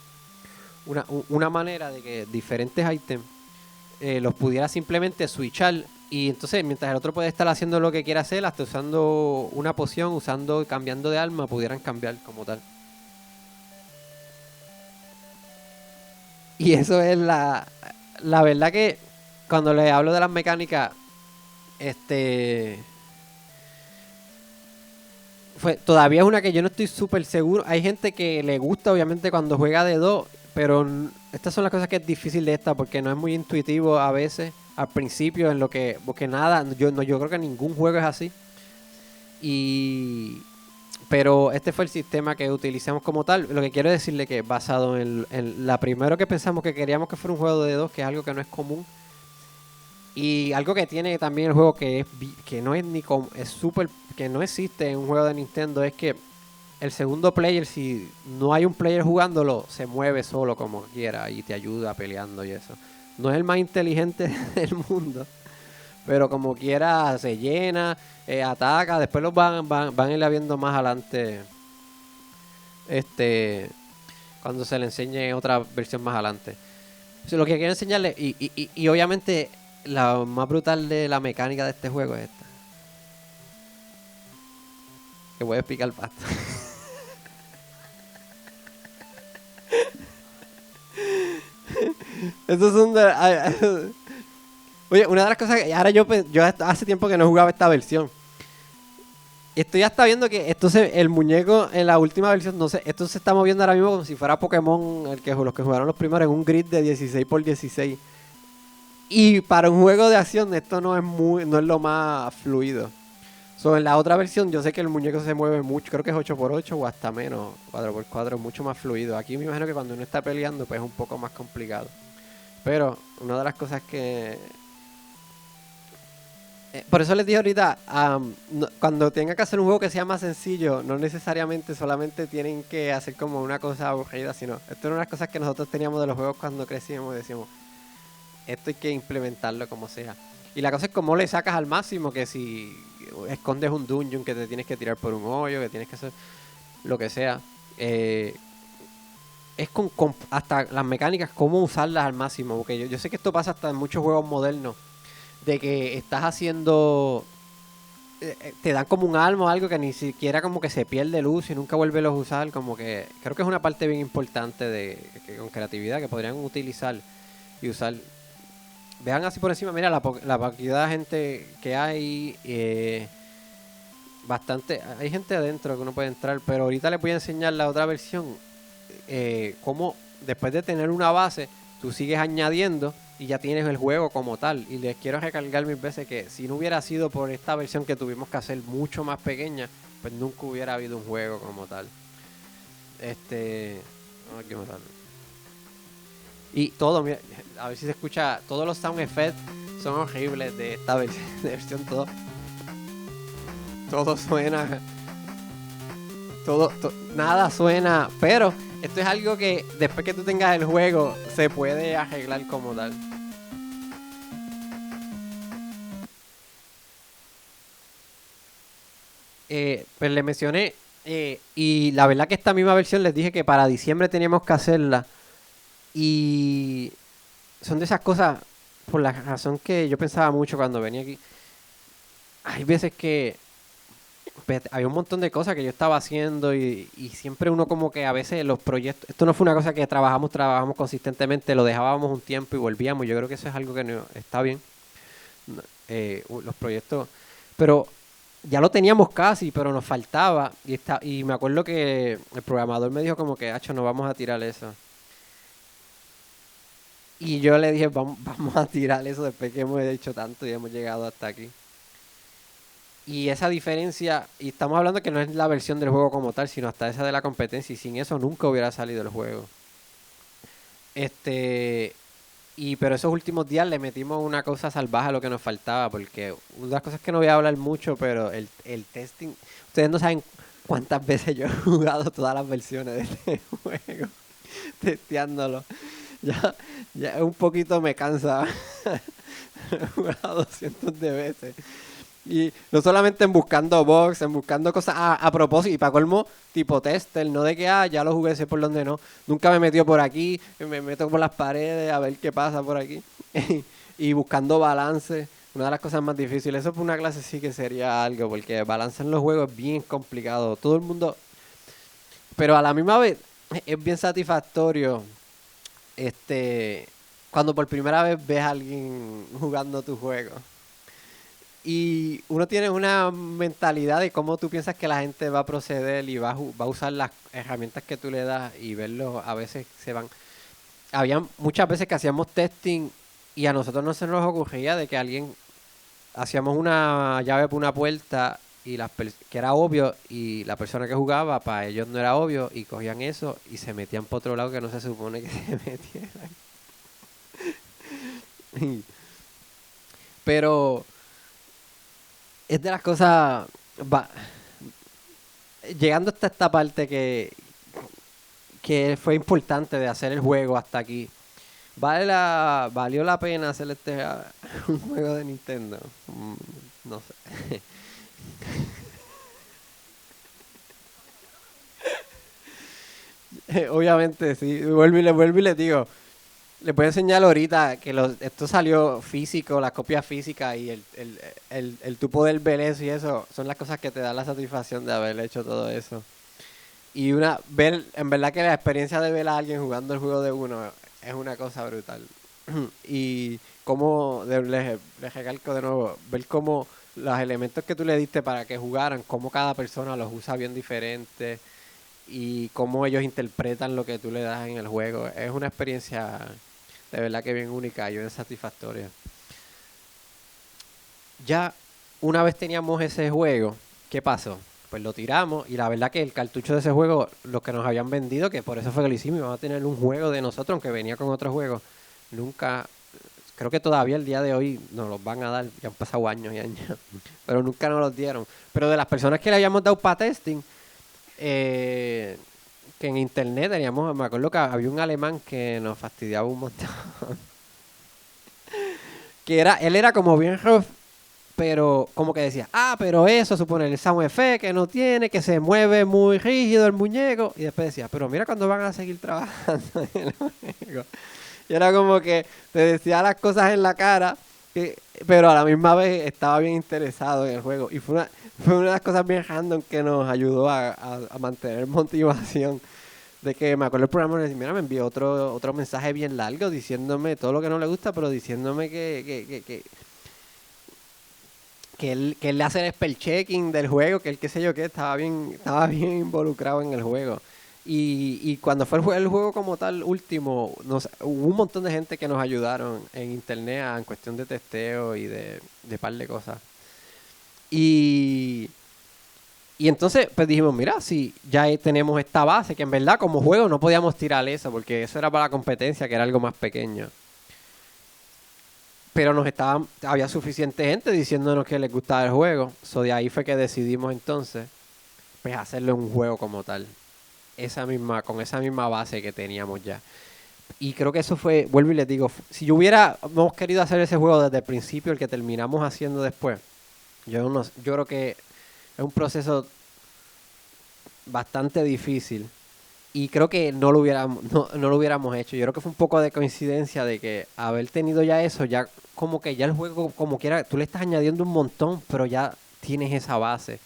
una manera de que diferentes ítems los pudieras simplemente switchar, y entonces mientras el otro puede estar haciendo lo que quiera hacer, hasta usando una poción, cambiando de arma, pudieran cambiar como tal. Y eso es la verdad, que cuando les hablo de las mecánicas, todavía es una que yo no estoy súper seguro. Hay gente que le gusta obviamente cuando juega de dos, pero estas son las cosas que es difícil de esta, porque no es muy intuitivo a veces al principio, porque nada, yo creo que ningún juego es así. Pero este fue el sistema que utilizamos como tal. Lo que quiero decirle que basado en la primero que pensamos que queríamos que fuera un juego de dos, que es algo que no es común. Y algo que tiene también el juego que no es ni es súper, que no existe en un juego de Nintendo, es que el segundo player, si no hay un player jugándolo, se mueve solo como quiera y te ayuda peleando y eso. No es el más inteligente del mundo, pero como quiera se llena, ataca. Después los van a ir viendo más adelante, cuando se le enseñe otra versión más adelante. Lo que quiero enseñarle, y obviamente la más brutal de la mecánica de este juego es esta, que voy a explicar pasto. Estos son Oye, una de las cosas que ahora yo hace tiempo que no jugaba esta versión. Estoy hasta viendo que el muñeco en la última versión, no sé, esto se está moviendo ahora mismo como si fuera Pokémon, los que jugaron los primeros, en un grid de 16x16. Y para un juego de acción esto no es lo más fluido. En la otra versión yo sé que el muñeco se mueve mucho, creo que es 8x8 o hasta menos, 4x4, mucho más fluido. Aquí me imagino que cuando uno está peleando pues es un poco más complicado. Pero una de las cosas que... por eso les dije ahorita, cuando tengan que hacer un juego que sea más sencillo, no necesariamente solamente tienen que hacer como una cosa aburrida, sino esto es una de las cosas que nosotros teníamos de los juegos cuando crecíamos, decíamos, esto hay que implementarlo como sea. Y la cosa es cómo le sacas al máximo, que si escondes un dungeon que te tienes que tirar por un hoyo, que tienes que hacer lo que sea. Es con hasta las mecánicas, cómo usarlas al máximo. Porque yo sé que esto pasa hasta en muchos juegos modernos, de que estás haciendo... te dan como un arma o algo que ni siquiera como que se pierde luz y nunca vuelve a usar. Como que creo que es una parte bien importante con creatividad que podrían utilizar y usar. Vean así por encima, mira la cantidad de gente que hay, bastante, hay gente adentro que uno puede entrar, pero ahorita les voy a enseñar la otra versión, cómo después de tener una base, tú sigues añadiendo y ya tienes el juego como tal. Y les quiero recalcar mil veces que si no hubiera sido por esta versión que tuvimos que hacer mucho más pequeña, pues nunca hubiera habido un juego como tal. Vamos a matarlo. Y todo, mira, a ver si se escucha, todos los sound effects son horribles de esta versión, todo suena, nada suena, pero esto es algo que después que tú tengas el juego se puede arreglar como tal. Pues le mencioné, y la verdad que esta misma versión les dije que para diciembre teníamos que hacerla, y son de esas cosas por la razón que yo pensaba mucho cuando venía aquí. Hay veces que pues, había un montón de cosas que yo estaba haciendo y siempre uno como que a veces los proyectos, esto no fue una cosa que trabajamos consistentemente, lo dejábamos un tiempo y volvíamos. Yo creo que eso es algo que no, está bien, los proyectos, pero ya lo teníamos casi, pero nos faltaba y me acuerdo que el programador me dijo como que, Acho, no vamos a tirar eso. Y yo le dije, vamos a tirar eso después que hemos hecho tanto y hemos llegado hasta aquí. Y esa diferencia, y estamos hablando que no es la versión del juego como tal, sino hasta esa de la competencia, y sin eso nunca hubiera salido el juego. Pero esos últimos días le metimos una cosa salvaje a lo que nos faltaba, porque una de las cosas que no voy a hablar mucho, pero el testing, ustedes no saben cuántas veces yo he jugado todas las versiones de este juego, testeándolo. Ya un poquito me cansa. He jugado cientos de veces. Y no solamente en buscando bugs, en buscando cosas a propósito, y para colmo, tipo tester, no de que ya lo jugué, sé por dónde no. Nunca me metió por aquí, me meto por las paredes a ver qué pasa por aquí. Y buscando balance, una de las cosas más difíciles. Eso por una clase sí que sería algo, porque balance en los juegos es bien complicado. Todo el mundo, pero a la misma vez es bien satisfactorio cuando por primera vez ves a alguien jugando tu juego. Y uno tiene una mentalidad de cómo tú piensas que la gente va a proceder y va a usar las herramientas que tú le das, y verlo a veces se van. Había muchas veces que hacíamos testing y a nosotros no se nos ocurría de que alguien hacíamos una llave por una puerta y que era obvio, y la persona que jugaba para ellos no era obvio, y cogían eso y se metían por otro lado que no se supone que se metieran. Pero es de las cosas, llegando hasta esta parte que fue importante de hacer el juego hasta aquí. ¿Valió la pena hacer un juego de Nintendo? No sé. Obviamente, sí. Vuelvo y le digo. Les voy a enseñar ahorita que esto salió físico, las copias físicas, y el tu poder ver eso y eso son las cosas que te dan la satisfacción de haber hecho todo eso. Y en verdad que la experiencia de ver a alguien jugando el juego de uno es una cosa brutal. Y como, les recalco de nuevo, ver cómo los elementos que tú le diste para que jugaran, cómo cada persona los usa bien diferente, y cómo ellos interpretan lo que tú le das en el juego, es una experiencia de verdad que bien única y bien satisfactoria. Ya una vez teníamos ese juego, ¿qué pasó? Pues lo tiramos, y la verdad que el cartucho de ese juego, los que nos habían vendido, que por eso fue que lo hicimos, vamos a tener un juego de nosotros, aunque venía con otro juego, nunca, creo que todavía el día de hoy nos los van a dar, ya han pasado años y años, pero nunca nos los dieron. Pero de las personas que le habíamos dado para testing, que en internet teníamos, me acuerdo que había un alemán que nos fastidiaba un montón. Él era como bien rough, pero como que decía, pero eso supone el sound effect que no tiene, que se mueve muy rígido el muñeco. Y después decía, pero mira cuando van a seguir trabajando en el juego. Y era como que te decía las cosas en la cara, pero a la misma vez estaba bien interesado en el juego. Y fue una de las cosas bien random que nos ayudó a mantener motivación. De que me acuerdo el programa, mira, me envió otro mensaje bien largo diciéndome todo lo que no le gusta, pero diciéndome que él le hace el spell checking del juego, que él qué sé yo qué, estaba bien involucrado en el juego. Y cuando fue el juego como tal último, hubo un montón de gente que nos ayudaron en internet en cuestión de testeo y de par de cosas. Y Y entonces pues dijimos, mira, si ya tenemos esta base, que en verdad como juego no podíamos tirar eso, porque eso era para la competencia, que era algo más pequeño. Pero había suficiente gente diciéndonos que les gustaba el juego. So de ahí fue que decidimos entonces pues hacerlo en un juego como tal. Con esa misma base que teníamos ya. Y creo que eso fue, vuelvo y les digo, si hubiéramos querido hacer ese juego desde el principio, el que terminamos haciendo después, yo creo que es un proceso bastante difícil. Y creo que no lo hubiéramos hecho. Yo creo que fue un poco de coincidencia de que haber tenido ya eso, ya como que ya el juego, como quiera, tú le estás añadiendo un montón, pero ya tienes esa base.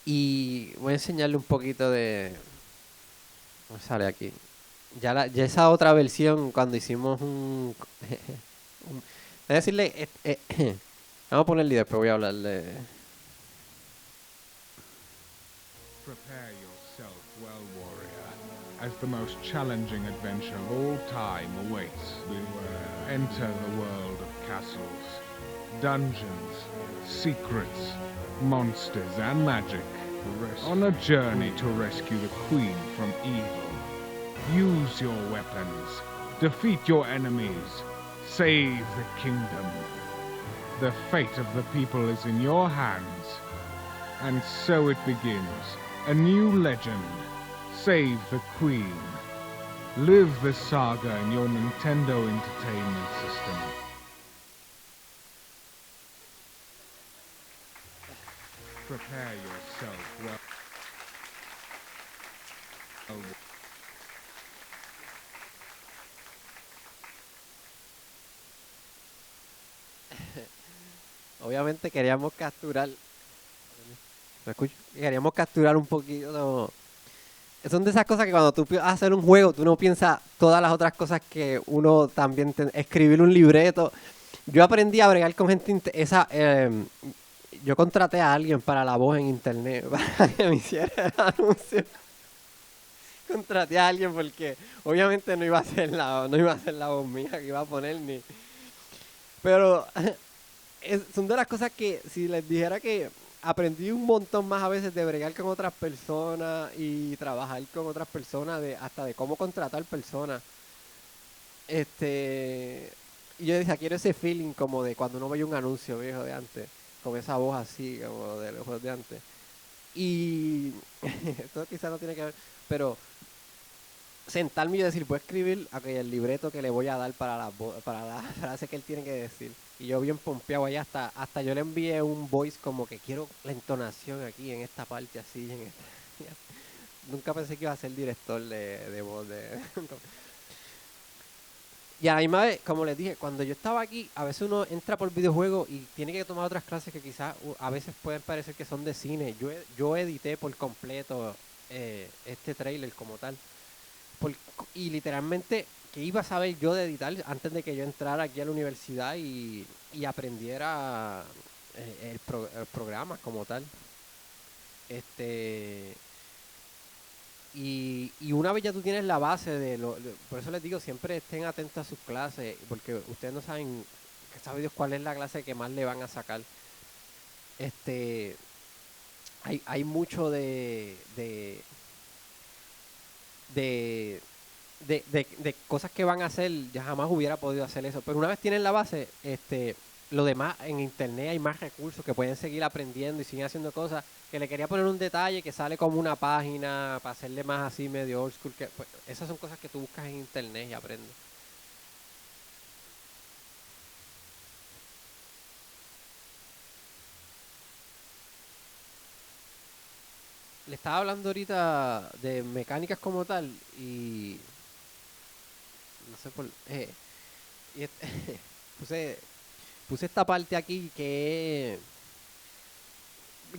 Y voy a enseñarle un poquito de... ¿Cómo sale aquí? Ya esa otra versión, cuando hicimos voy a decirle... vamos a ponerle y después voy a hablarle... Prepare yourself well, warrior, as the most challenging adventure of all time awaits. We will enter the world of castles, dungeons, secrets, monsters, and magic. On a journey to rescue the queen from evil. Use your weapons, defeat your enemies, save the kingdom. The fate of the people is in your hands. And so it begins. A new legend. Save the Queen. Live the saga in your Nintendo Entertainment System. Prepare yourself well. Obviamente queríamos capturar... ¿Me escucho? Queríamos capturar un poquito... Son de esas cosas que cuando tú vas a hacer un juego, tú no piensas todas las otras cosas que uno también... escribir un libreto. Yo aprendí a bregar con gente... yo contraté a alguien para la voz en internet, para que me hiciera el anuncio. Contraté a alguien porque obviamente no iba a ser la voz mía que iba a poner ni... Pero son de las cosas que si les dijera que aprendí un montón más a veces de bregar con otras personas y trabajar con otras personas, hasta de cómo contratar personas. Y yo decía, quiero ese feeling como de cuando uno veía un anuncio viejo de antes, con esa voz así, como de los juegos de antes. Y esto quizás no tiene que ver, pero sentarme y decir, voy a escribir el libreto que le voy a dar para la frase que él tiene que decir. Y yo bien pompeado ahí, hasta yo le envié un voice como que quiero la entonación aquí, en esta parte, así. Nunca pensé que iba a ser director de voz. Y a la misma vez, como les dije, cuando yo estaba aquí, a veces uno entra por videojuegos y tiene que tomar otras clases que quizás a veces pueden parecer que son de cine. Yo edité por completo este trailer como tal. Y literalmente, ¿qué iba a saber yo de editar antes de que yo entrara aquí a la universidad y aprendiera el programa como tal? Y una vez ya tú tienes la base por eso les digo, siempre estén atentos a sus clases, porque ustedes no saben, sabe Dios cuál es la clase que más le van a sacar. Hay mucho de cosas que van a hacer, ya jamás hubiera podido hacer eso. Pero una vez tienen la base, lo demás en internet hay más recursos que pueden seguir aprendiendo y siguen haciendo cosas. Que le quería poner un detalle que sale como una página para hacerle más así medio old school. Pues, esas son cosas que tú buscas en internet y aprendes. Le estaba hablando ahorita de mecánicas como tal y no sé y puse esta parte aquí que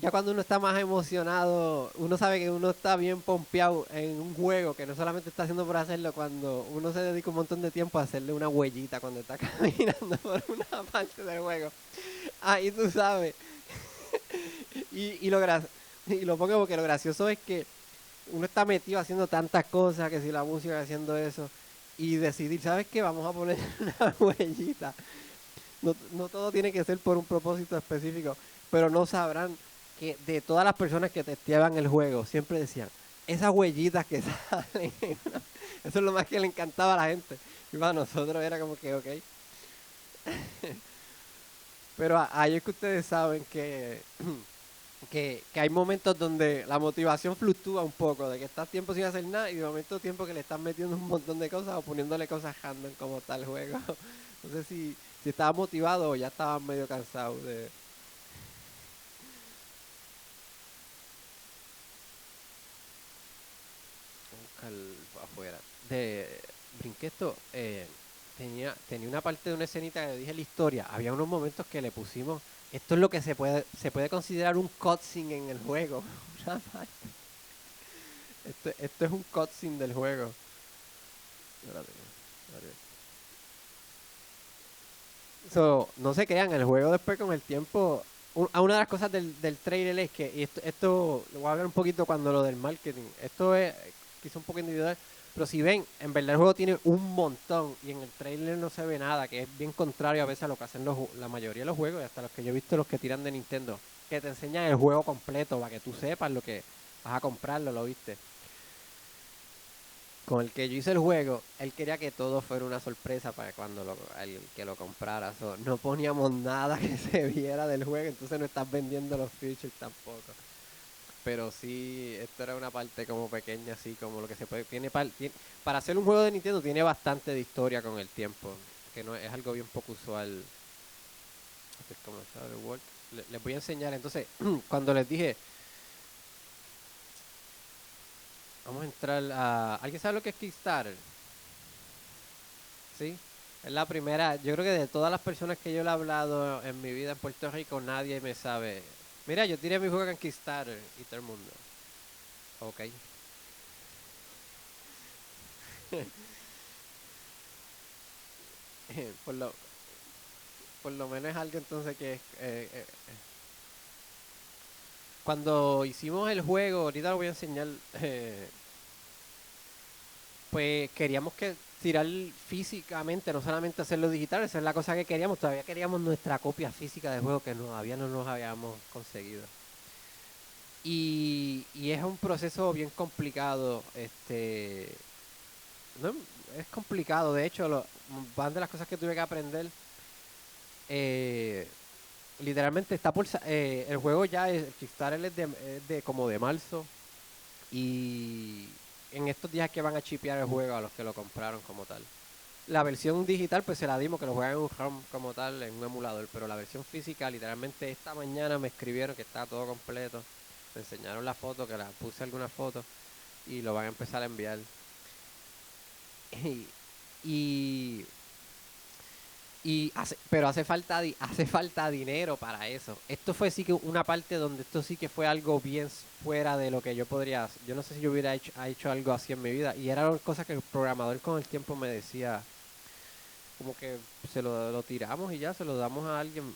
ya cuando uno está más emocionado, uno sabe que uno está bien pompeado en un juego, que no solamente está haciendo por hacerlo, cuando uno se dedica un montón de tiempo a hacerle una huellita cuando está caminando por una parte del juego. Ahí tú sabes. y lo pongo porque lo gracioso es que uno está metido haciendo tantas cosas, que si la música haciendo eso, y decidir, ¿sabes qué? Vamos a poner una huellita. No todo tiene que ser por un propósito específico, pero no sabrán que de todas las personas que testeaban el juego, siempre decían, esas huellitas que salen, eso es lo más que le encantaba a la gente. Y para nosotros era como que, ok. Pero ahí es que ustedes saben que hay momentos donde la motivación fluctúa un poco, de que estás tiempo sin hacer nada y de momento tiempo que le estás metiendo un montón de cosas o poniéndole cosas random como tal juego. No sé si estabas motivado o ya estabas medio cansado de... Buscar afuera. Brinqué esto. Tenía una parte de una escenita que dije la historia. Había unos momentos que le pusimos. Esto es lo que se puede considerar un cutscene en el juego. Una parte. Esto es un cutscene del juego. Espérate. So, no se crean, el juego después con el tiempo. Una de las cosas del trailer es que, y esto lo voy a hablar un poquito cuando lo del marketing. Esto es quizá un poco individual. Pero si ven, en verdad el juego tiene un montón y en el trailer no se ve nada, que es bien contrario a veces a lo que hacen la mayoría de los juegos y hasta los que yo he visto los que tiran de Nintendo, que te enseñan el juego completo para que tú sepas lo que vas a comprarlo, lo viste. Con el que yo hice el juego, él quería que todo fuera una sorpresa para cuando el que lo comprara. So, no poníamos nada que se viera del juego, entonces no estás vendiendo los features tampoco. Pero sí, esto era una parte como pequeña, así como lo que se puede... Para hacer un juego de Nintendo tiene bastante de historia con el tiempo, que no es algo bien poco usual. Les voy a enseñar, entonces, cuando les dije... Vamos a entrar a... ¿Alguien sabe lo que es Kickstarter? ¿Sí? Es la primera, yo creo que de todas las personas que yo le he hablado en mi vida en Puerto Rico, nadie me sabe. Mira, yo tiré mi juego en Kickstarter y todo el mundo. Ok. por, lo, por lo menos es algo entonces que... cuando hicimos el juego, ahorita lo voy a enseñar... pues queríamos que tirar físicamente, no solamente hacerlo digital, esa es la cosa que queríamos, todavía queríamos nuestra copia física del juego que todavía no nos habíamos conseguido. Y es un proceso bien complicado, no, es complicado, de hecho, van de las cosas que tuve que aprender, literalmente está el juego ya, el Kickstarter es de como de marzo, y en estos días que van a chipear el juego a los que lo compraron como tal. La versión digital pues se la dimos que lo juegan en un ROM como tal, en un emulador, pero la versión física literalmente esta mañana me escribieron que estaba todo completo, me enseñaron la foto, que la puse algunas fotos y lo van a empezar a enviar. y pero hace falta dinero para eso. Esto fue sí que una parte donde esto sí que fue algo bien fuera de lo que yo podría hacer. Yo no sé si yo hubiera hecho algo así en mi vida. Y era una cosa que el programador con el tiempo me decía, como que se lo tiramos y ya se lo damos a alguien.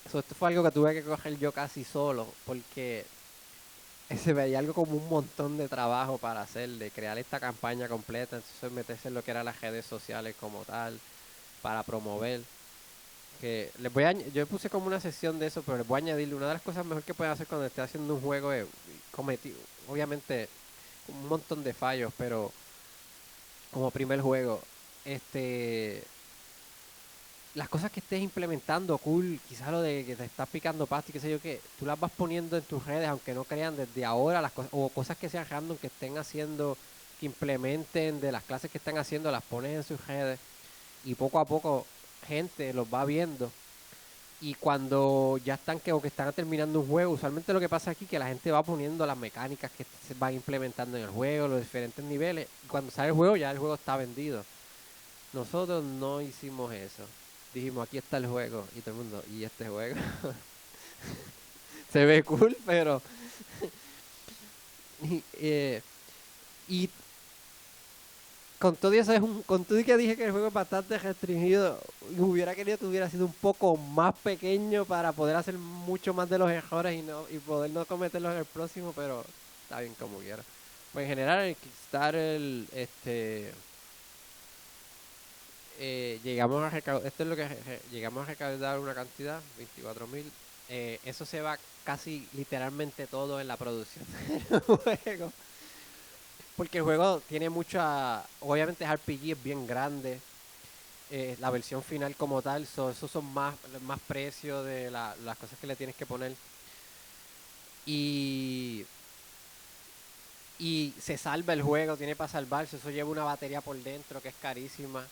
Esto fue algo que tuve que coger yo casi solo, porque se veía algo como un montón de trabajo para hacer, de crear esta campaña completa, entonces meterse en lo que eran las redes sociales como tal, para promover. Que yo puse como una sesión de eso, pero les voy a añadirle una de las cosas mejor que pueden hacer cuando esté haciendo un juego es obviamente un montón de fallos, pero como primer juego, las cosas que estés implementando, cool, quizás lo de que te estás picando pasta y qué sé yo qué, tú las vas poniendo en tus redes, aunque no crean desde ahora las cosas, o cosas que sean random que estén haciendo, que implementen de las clases que están haciendo, las pones en sus redes y poco a poco gente los va viendo y cuando ya están o que están terminando un juego, usualmente lo que pasa aquí es que la gente va poniendo las mecánicas que se van implementando en el juego, los diferentes niveles, y cuando sale el juego ya el juego está vendido. Nosotros no hicimos eso. Dijimos, aquí está el juego, y todo el mundo, ¿y este juego? Se ve cool, pero y con todo eso con todo y que dije que el juego es bastante restringido, hubiera querido que hubiera sido un poco más pequeño para poder hacer mucho más de los errores y poder no cometerlos en el próximo, pero está bien como quiera. Pues en general el Kickstarter, llegamos a recaudar, esto es lo que llegamos a recaudar una cantidad, 24,000, eso se va casi literalmente todo en la producción del juego. Porque el juego tiene mucha, obviamente es RPG, es bien grande. La versión final como tal, esos son más precios de las cosas que le tienes que poner. Y, y se salva el juego, tiene para salvarse, eso lleva una batería por dentro que es carísima.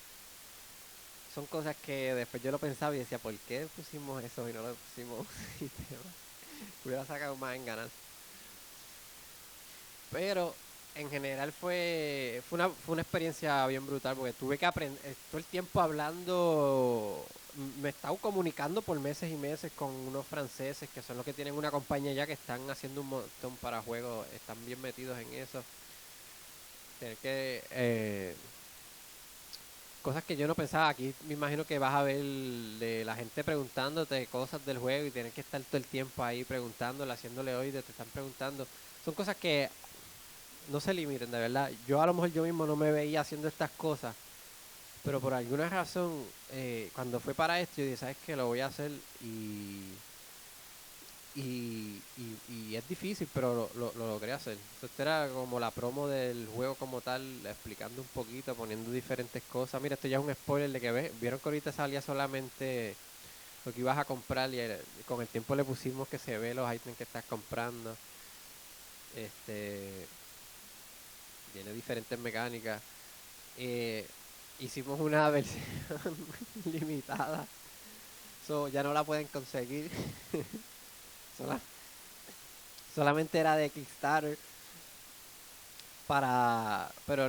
Son cosas que después yo lo pensaba y decía, ¿por qué pusimos eso y no lo pusimos un sistema? Hubiera sacado más en ganar. Pero en general fue una experiencia bien brutal porque tuve que aprender todo el tiempo hablando, me he estado comunicando por meses y meses con unos franceses que son los que tienen una compañía ya que están haciendo un montón para juegos, están bien metidos en eso. Tener que cosas que yo no pensaba. Aquí me imagino que vas a ver de la gente preguntándote cosas del juego y tienes que estar todo el tiempo ahí preguntándole, haciéndole oídos, te están preguntando. Son cosas que no se limiten, de verdad. Yo a lo mejor yo mismo no me veía haciendo estas cosas, pero por alguna razón, cuando fue para esto, yo dije, ¿sabes qué? Lo voy a hacer y es difícil, pero lo logré hacer. Esto era como la promo del juego como tal, explicando un poquito, poniendo diferentes cosas. Mira, esto ya es un spoiler de que vieron que ahorita salía solamente lo que ibas a comprar y con el tiempo le pusimos que se ve los ítems que estás comprando. Tiene diferentes mecánicas. Hicimos una versión limitada. Ya no la pueden conseguir. Solamente era de Kickstarter. Pero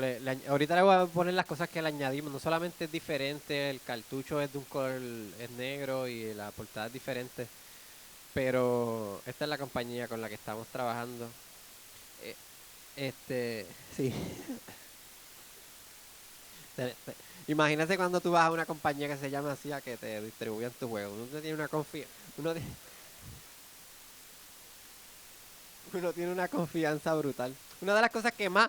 ahorita le voy a poner las cosas que le añadimos. No solamente es diferente, el cartucho es de un color, es negro y la portada es diferente. Pero esta es la compañía con la que estamos trabajando. Sí. Imagínate cuando tú vas a una compañía que se llama así a que te distribuyan tu juego. Uno tiene uno tiene una confianza brutal. Una de las cosas que más,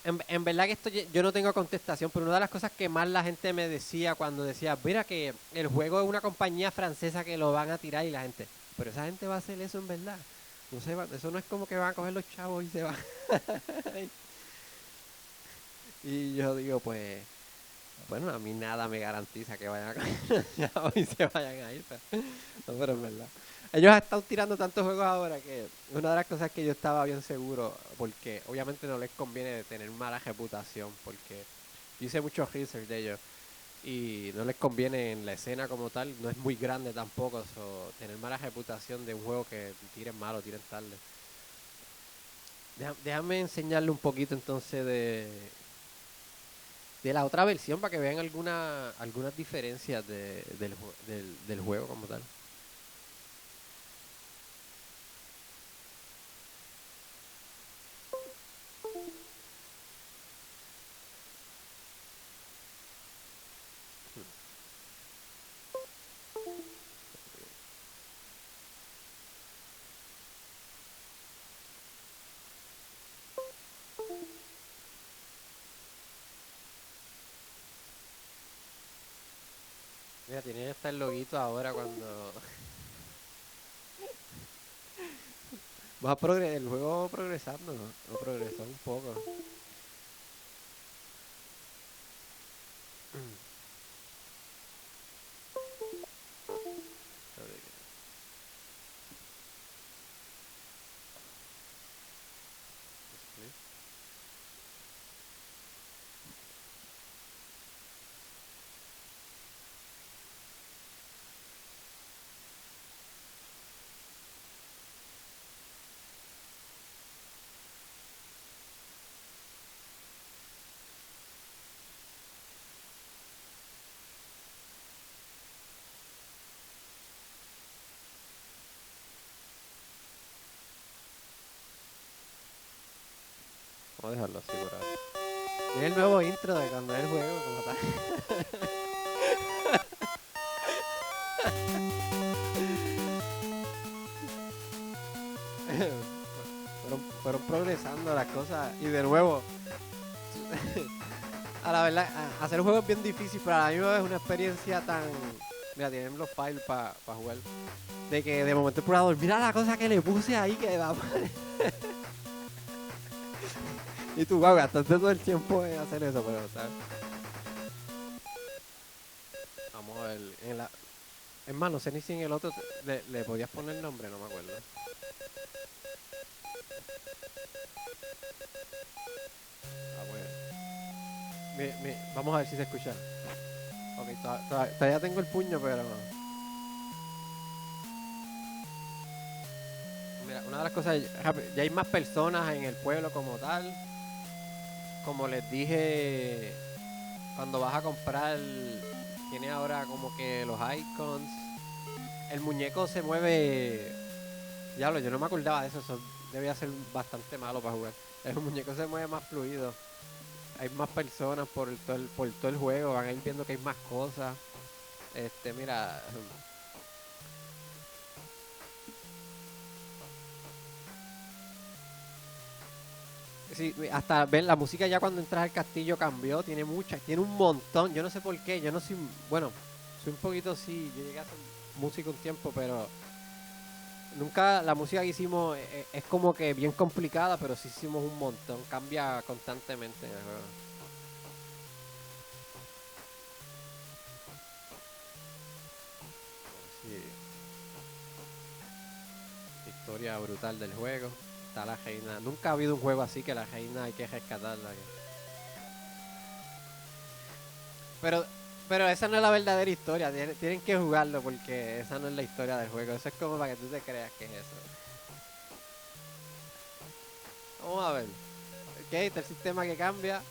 en verdad que esto yo no tengo contestación, pero una de las cosas que más la gente me decía cuando decía, mira que el juego es una compañía francesa que lo van a tirar y la gente, pero esa gente va a hacer eso en verdad. No sé, eso no es como que van a coger los chavos y se van. Y yo digo, pues, bueno, a mí nada me garantiza que vayan a coger los chavos y se vayan a ir, pero es verdad. Ellos han estado tirando tantos juegos ahora que una de las cosas que yo estaba bien seguro, porque obviamente no les conviene tener mala reputación, porque yo hice mucho research de ellos y no les conviene en la escena como tal, no es muy grande tampoco, tener mala reputación de un juego que tiren mal o tiren tarde. Déjame enseñarle un poquito entonces de la otra versión para que vean algunas diferencias del juego como tal. Mira, tiene hasta el loguito ahora cuando... el juego va progresando, ¿no? Va progresó un poco. Vamos a dejarlo así por ahora. Es el nuevo intro de cuando es el juego como tal. fueron progresando las cosas y de nuevo a la verdad hacer un juego es bien difícil, pero a la misma vez es una experiencia tan Mira, tienen los files para jugar. De que de momento el explorador, mira la cosa que le puse ahí que va a poner. Y tú, wow, gastaste todo el tiempo en hacer eso, pero, ¿sabes? Vamos a ver. Es más, no sé ni si en el otro le podías poner nombre, no me acuerdo. Vamos a ver si se escucha. Ok, todavía tengo el puño, pero... Mira, una de las cosas, ya hay más personas en el pueblo como tal. Como les dije, cuando vas a comprar, tiene ahora como que los icons. El muñeco se mueve... Diablo, yo no me acordaba de eso debía ser bastante malo para jugar. El muñeco se mueve más fluido. Hay más personas por todo el juego, van a ir viendo que hay más cosas. Mira. Sí, hasta ver la música ya cuando entras al castillo cambió, tiene un montón, yo no sé por qué, yo no soy, bueno, soy un poquito sí, yo llegué a hacer música un tiempo, pero nunca la música que hicimos es como que bien complicada, pero sí hicimos un montón, cambia constantemente en el juego. Sí. Historia brutal del juego. Está la reina. Nunca ha habido un juego así que la reina hay que rescatarla. Pero esa no es la verdadera historia. Tienen que jugarlo porque esa no es la historia del juego. Eso es como para que tú te creas que es eso. Vamos a ver. Ok, está el sistema que cambia.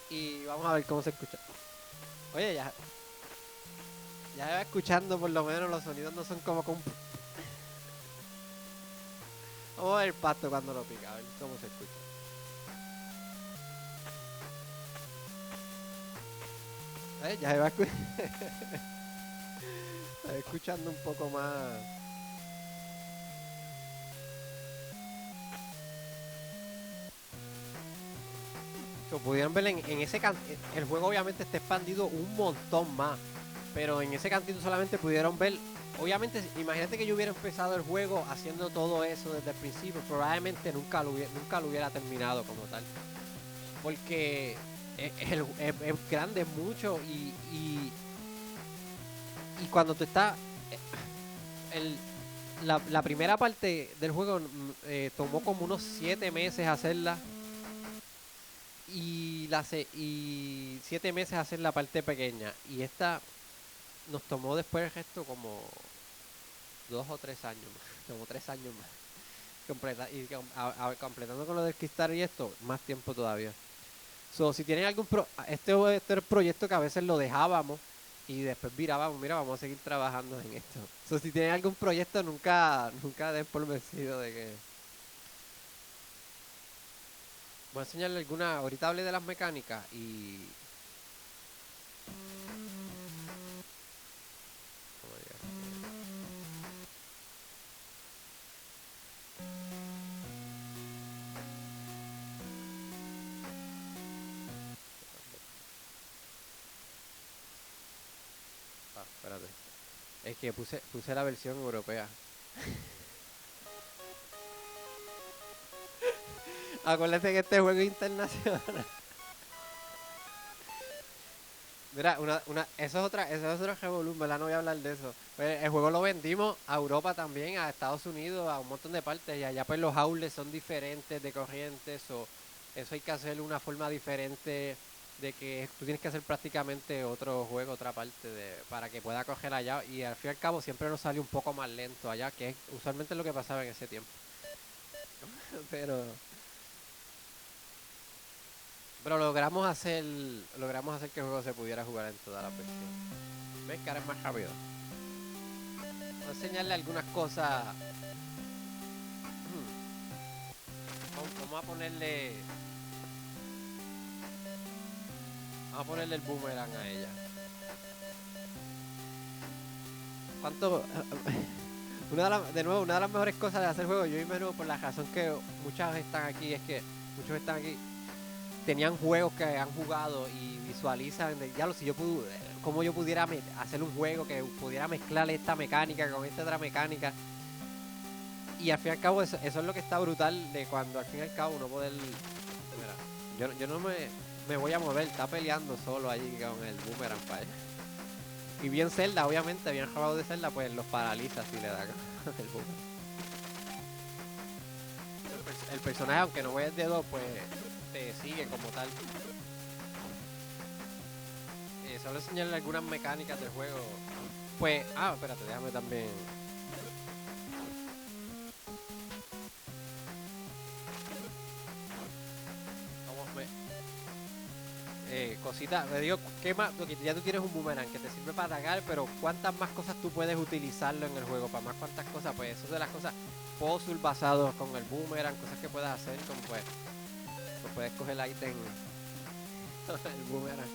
Y vamos a ver cómo se escucha. Oye, ya va escuchando por lo menos los sonidos no son como con... Vamos a ver el pasto cuando lo pica, a ver cómo se escucha. Ya se va escuchando un poco más. Como pudieron ver en ese el juego obviamente está expandido un montón más. Pero en ese cantito solamente pudieron ver. Obviamente, imagínate que yo hubiera empezado el juego haciendo todo eso desde el principio. Probablemente nunca lo hubiera terminado como tal. Porque es grande, es mucho. Y cuando tú estás. La primera parte del juego tomó como unos 7 meses hacerla. Y 7 meses hacer la parte pequeña. Y esta nos tomó después el resto como 2 o 3 años más. Como 3 años más. Completando con lo del Kickstarter y esto, más tiempo todavía. Si tienen algún este es el proyecto que a veces lo dejábamos y después virábamos, mira, vamos a seguir trabajando en esto. Si tienen algún proyecto, nunca den por vencido de que... Voy a enseñarle ahorita hablé de las mecánicas y... Espérate. Es que puse la versión europea. Acuérdate que este juego es internacional. Mira, eso es otro revolú, ¿verdad? No voy a hablar de eso. Pues el juego lo vendimos a Europa también, a Estados Unidos, a un montón de partes. Y allá pues los aules son diferentes de corrientes. Eso hay que hacerlo de una forma diferente. De que tú tienes que hacer prácticamente otro juego, otra parte para que pueda coger allá. Y al fin y al cabo siempre nos sale un poco más lento allá, que es usualmente lo que pasaba en ese tiempo. Pero logramos hacer que el juego se pudiera jugar en todas las versiones. ¿Ves que ahora es más rápido? Voy a enseñarle algunas cosas. Vamos a ponerle el boomerang a ella. ¿Cuánto? Una de las mejores cosas de hacer juego, yo imagino por la razón que muchos están aquí, tenían juegos que han jugado y visualizan, si yo cómo yo pudiera hacer un juego que pudiera mezclar esta mecánica con esta otra mecánica. Y al fin y al cabo eso es lo que está brutal de cuando al fin y al cabo uno poder... Mira, yo no me voy a mover, está peleando solo allí con el boomerang para allá. Y bien Zelda, obviamente, bien jugado de Zelda, pues los paraliza si le da con el boomerang. El personaje, aunque no vayas de dos, pues te sigue como tal. Solo enseñarle algunas mecánicas del juego. Pues, espérate, déjame también. Cositas, me digo, ¿qué más? Porque ya tú tienes un boomerang que te sirve para atacar, pero ¿cuántas más cosas tú puedes utilizarlo en el juego? Para más cuántas cosas, pues eso de las cosas puzzle basados con el boomerang, cosas que puedes hacer, como pues puedes coger el ítem el boomerang.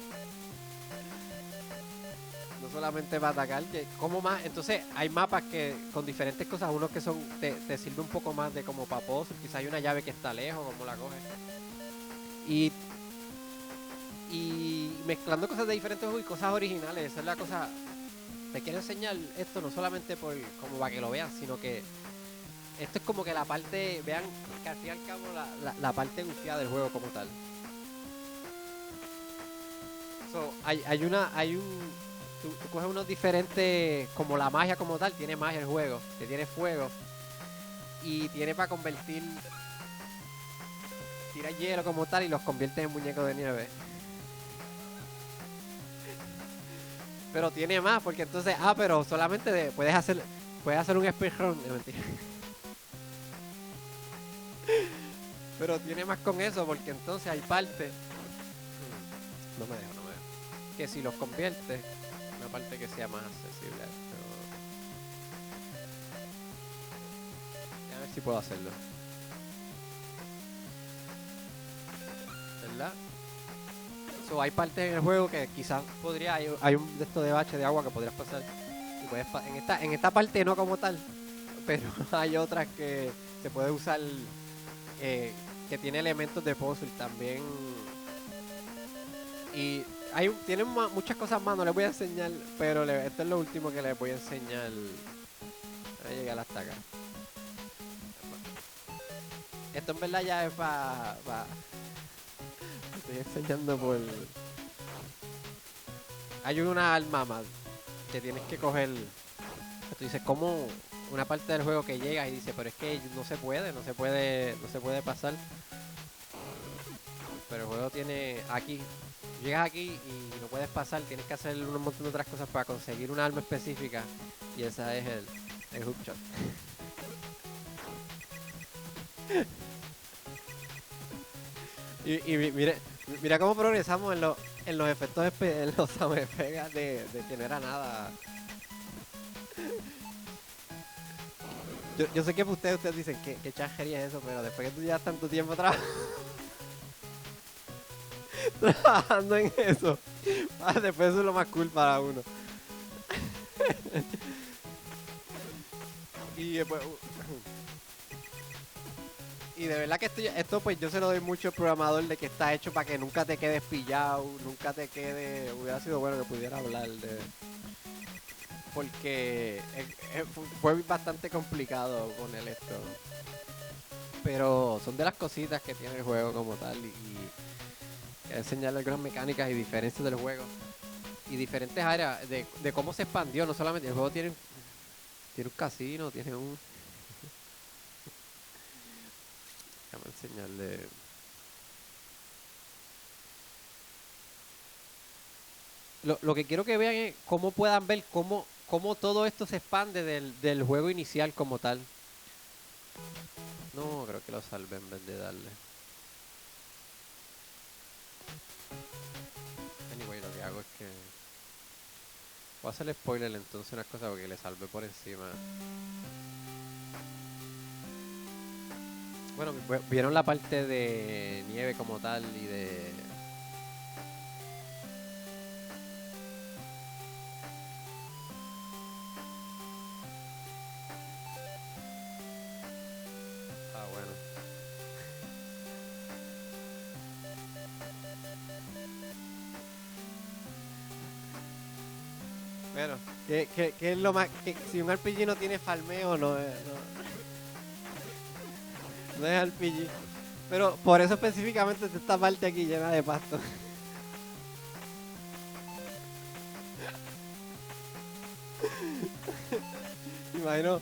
No solamente para atacar, que como más, entonces hay mapas que con diferentes cosas, unos que son te sirve un poco más de como para puzzle, quizá hay una llave que está lejos, como la coges. Y mezclando cosas de diferentes juegos y cosas originales, esa es la cosa. Te quiero enseñar esto no solamente como para que lo vean, sino que esto es como que la parte, vean que al fin y al cabo la parte gufiada del juego como tal. Tú coges unos diferentes, como la magia como tal, tiene magia el juego, que tiene fuego y tiene para convertir, tira hielo como tal y los convierte en muñecos de nieve. Pero tiene más, porque entonces, pero solamente puedes hacer un speedrun, no, mentira. Pero tiene más con eso, porque entonces hay partes. No me dejo. Que si los convierte, una parte que sea más accesible a esto. A ver si puedo hacerlo. ¿Verdad? Hay partes en el juego que quizás hay un de estos de bache de agua que podrías pasar y puedes en esta parte no como tal, pero hay otras que se puede usar que tiene elementos de puzzle también y tienen muchas cosas más, no les voy a enseñar, pero esto es lo último que les voy a enseñar. Voy a llegar hasta acá. Esto en verdad ya es para estoy enseñando por... Hay una alma más que tienes que coger. Tú dices, como una parte del juego que llega y dice, pero es que no se puede pasar. Pero el juego tiene aquí. Llegas aquí y no puedes pasar, tienes que hacer un montón de otras cosas para conseguir una arma específica. Y esa es el hookshot. y mira cómo progresamos en los efectos en los sound effects de que no era nada. Yo sé que ustedes dicen que chanjería es eso, pero después que tú llevas tanto tiempo trabajando en eso, después eso es lo más cool para uno. Y después... Y de verdad que esto pues yo se lo doy mucho al programador de que está hecho para que nunca te quedes pillado, hubiera sido bueno que pudiera hablar de... Porque fue bastante complicado poner esto. Pero son de las cositas que tiene el juego como tal y enseñarle algunas mecánicas y diferencias del juego. Y diferentes áreas de cómo se expandió, no solamente el juego tiene un casino, tiene un... Déjame enseñarle. Lo que quiero que vean es cómo puedan ver cómo todo esto se expande del juego inicial como tal. No, creo que lo salvé en vez de darle. Anyway, lo que hago es que... Voy a hacer spoiler entonces unas cosas porque le salvé por encima. Bueno, vieron la parte de nieve como tal y de... bueno. Bueno, ¿qué es lo más? Que si un RPG no tiene farmeo, no es RPG. Pero por eso específicamente está esta parte aquí llena de pasto. Imagino.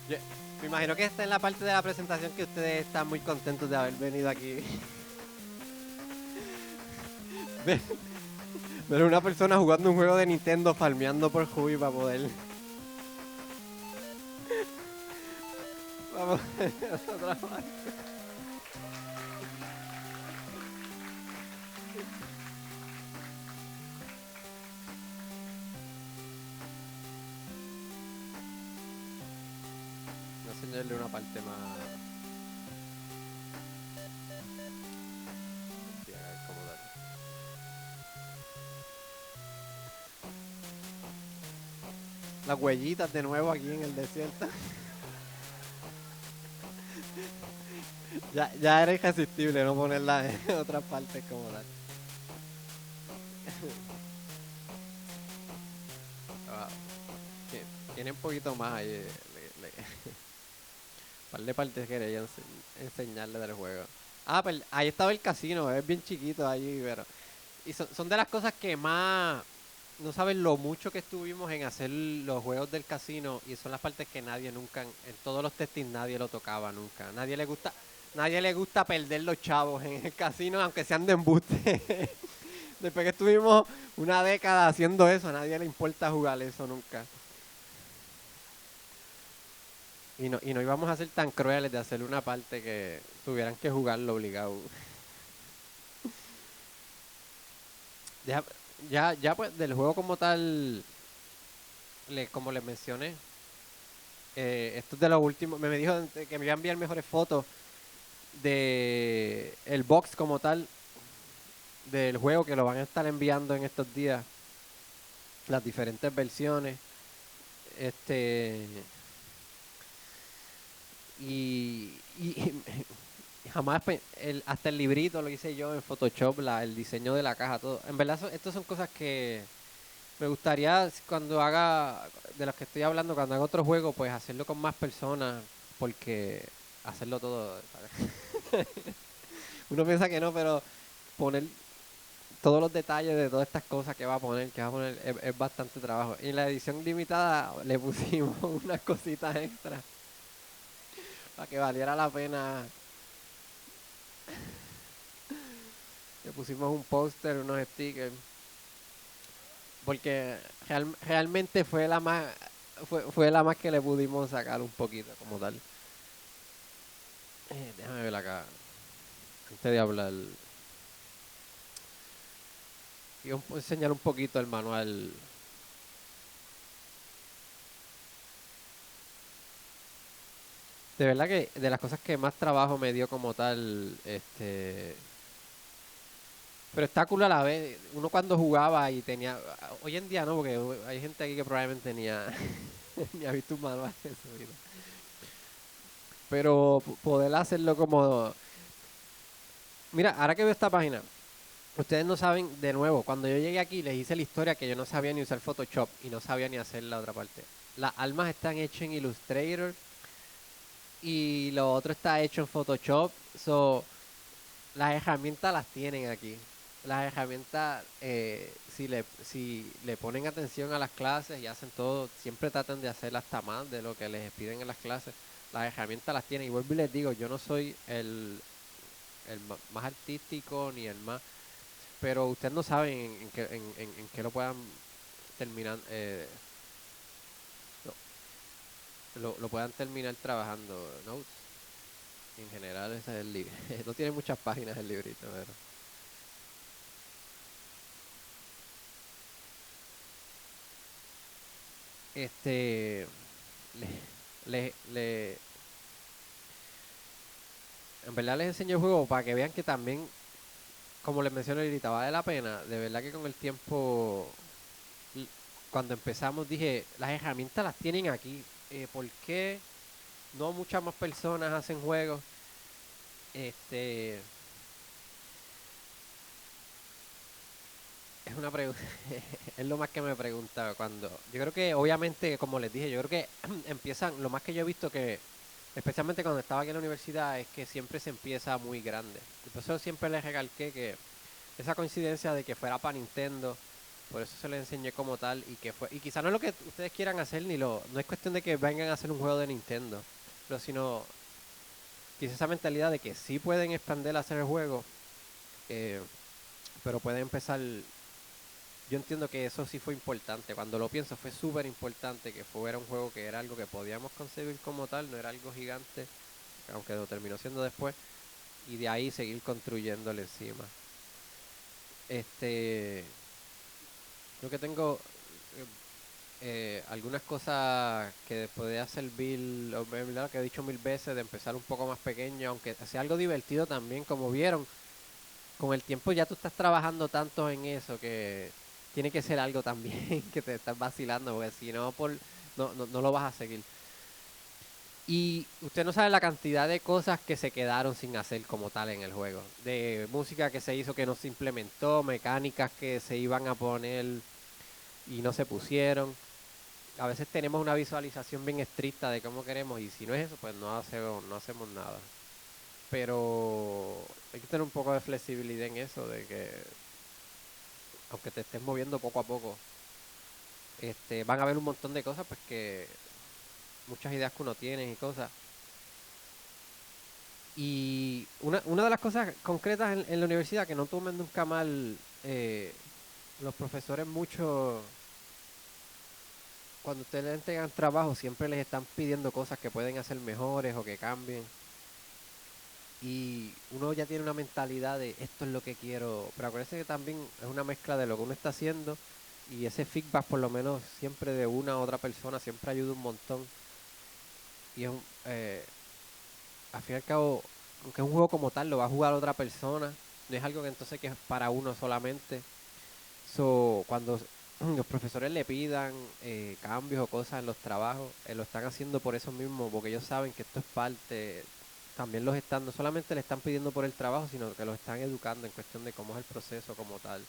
Yo- Me imagino que esta es la parte de la presentación que ustedes están muy contentos de haber venido aquí. Ver, ver una persona jugando un juego de Nintendo farmeando por hobby para poder. Vamos a trabajar. Voy a enseñarle una parte más. Sí, a ver cómo darle. Las huellitas de nuevo aquí en el desierto. Ya era irresistible no ponerla en otras partes como tal. Ah, tiene un poquito más ahí. Par de partes que quería enseñarle del juego. Ah, pues ahí estaba el casino, es bien chiquito allí, pero. Y son de las cosas que más. No saben lo mucho que estuvimos en hacer los juegos del casino y son las partes que nadie nunca, en todos los testings nadie lo tocaba nunca. Nadie le gusta perder los chavos en el casino, aunque sean de embuste. Después que estuvimos una década haciendo eso, a nadie le importa jugar eso nunca. Y no íbamos a ser tan crueles de hacer una parte que tuvieran que jugarlo obligado. Ya pues del juego como tal, como les mencioné, esto es de lo último, me dijo que me iba a enviar mejores fotos de el box como tal del juego, que lo van a estar enviando en estos días, las diferentes versiones. Y jamás hasta el librito lo hice yo en Photoshop, el diseño de la caja, todo. En verdad, estas son cosas que me gustaría cuando haga, de las que estoy hablando, cuando haga otro juego, pues hacerlo con más personas, porque hacerlo todo. Uno piensa que no, pero poner todos los detalles de todas estas cosas que va a poner, es bastante trabajo. Y en la edición limitada le pusimos unas cositas extras para que valiera la pena. Le pusimos un póster, unos stickers. Porque realmente fue la más que le pudimos sacar un poquito como tal. Déjame ver acá. Antes de hablar. Quiero enseñar un poquito el manual. De verdad que de las cosas que más trabajo me dio como tal, pero está cool a la vez. Uno cuando jugaba y tenía, hoy en día no, porque hay gente aquí que probablemente ni ha visto un manual de su vida. Pero poder hacerlo como, mira, ahora que veo esta página, ustedes no saben, de nuevo, cuando yo llegué aquí les hice la historia que yo no sabía ni usar Photoshop y no sabía ni hacer la otra parte. Las almas están hechas en Illustrator y lo otro está hecho en Photoshop. So, las herramientas las tienen aquí. Las herramientas, si le ponen atención a las clases y hacen todo, siempre tratan de hacer hasta más de lo que les piden en las clases. Las herramientas las tienen. Y vuelvo y les digo, yo no soy el más artístico ni el más, pero ustedes no saben en qué lo puedan terminar, lo puedan terminar trabajando, ¿no? En general ese es el libro. No tiene muchas páginas el librito, pero este le en verdad les enseño el juego para que vean que también, como les mencioné ahorita, vale la pena. De verdad que con el tiempo, cuando empezamos dije, las herramientas las tienen aquí. ¿Por qué no muchas más personas hacen juegos? Es una pregunta, es lo más que me pregunta cuando, yo creo que obviamente, como les dije, yo creo que empiezan, lo más que yo he visto que, especialmente cuando estaba aquí en la universidad, es que siempre se empieza muy grande. Y por eso siempre les recalqué que esa coincidencia de que fuera para Nintendo, por eso se le enseñé como tal, y que fue, y quizá no es lo que ustedes quieran hacer, no es cuestión de que vengan a hacer un juego de Nintendo, pero sino quizá esa mentalidad de que sí pueden expandir a hacer el juego, eh, pero pueden empezar. Yo entiendo que eso sí fue importante. Cuando lo pienso, fue súper importante que fuera un juego que era algo que podíamos concebir como tal, no era algo gigante, aunque lo terminó siendo después, y de ahí seguir construyéndole encima. Este, Creo que tengo algunas cosas que podría servir, o ¿verdad? Que he dicho 1000 veces, de empezar un poco más pequeño, aunque sea algo divertido también, como vieron. Con el tiempo ya tú estás trabajando tanto en eso que tiene que ser algo también que te estás vacilando, porque si no, no lo vas a seguir. Y usted no sabe la cantidad de cosas que se quedaron sin hacer como tal en el juego. De música que se hizo que no se implementó, mecánicas que se iban a poner y no se pusieron. A veces tenemos una visualización bien estricta de cómo queremos y si no es eso, pues no hacemos nada. Pero hay que tener un poco de flexibilidad en eso, de que aunque te estés moviendo poco a poco, van a haber un montón de cosas, pues que muchas ideas que uno tiene y cosas. Y una de las cosas concretas en la universidad, que no tomen nunca mal los profesores mucho, cuando ustedes les entregan trabajo, siempre les están pidiendo cosas que pueden hacer mejores o que cambien. Y uno ya tiene una mentalidad de esto es lo que quiero, pero acuérdense que también es una mezcla de lo que uno está haciendo y ese feedback por lo menos siempre de una u otra persona siempre ayuda un montón. Y al fin y al cabo, aunque es un juego como tal, lo va a jugar otra persona, no es algo que entonces que es para uno solamente. Cuando los profesores le pidan cambios o cosas en los trabajos, lo están haciendo por eso mismo, porque ellos saben que esto es parte, también no solamente le están pidiendo por el trabajo, sino que los están educando en cuestión de cómo es el proceso como tal,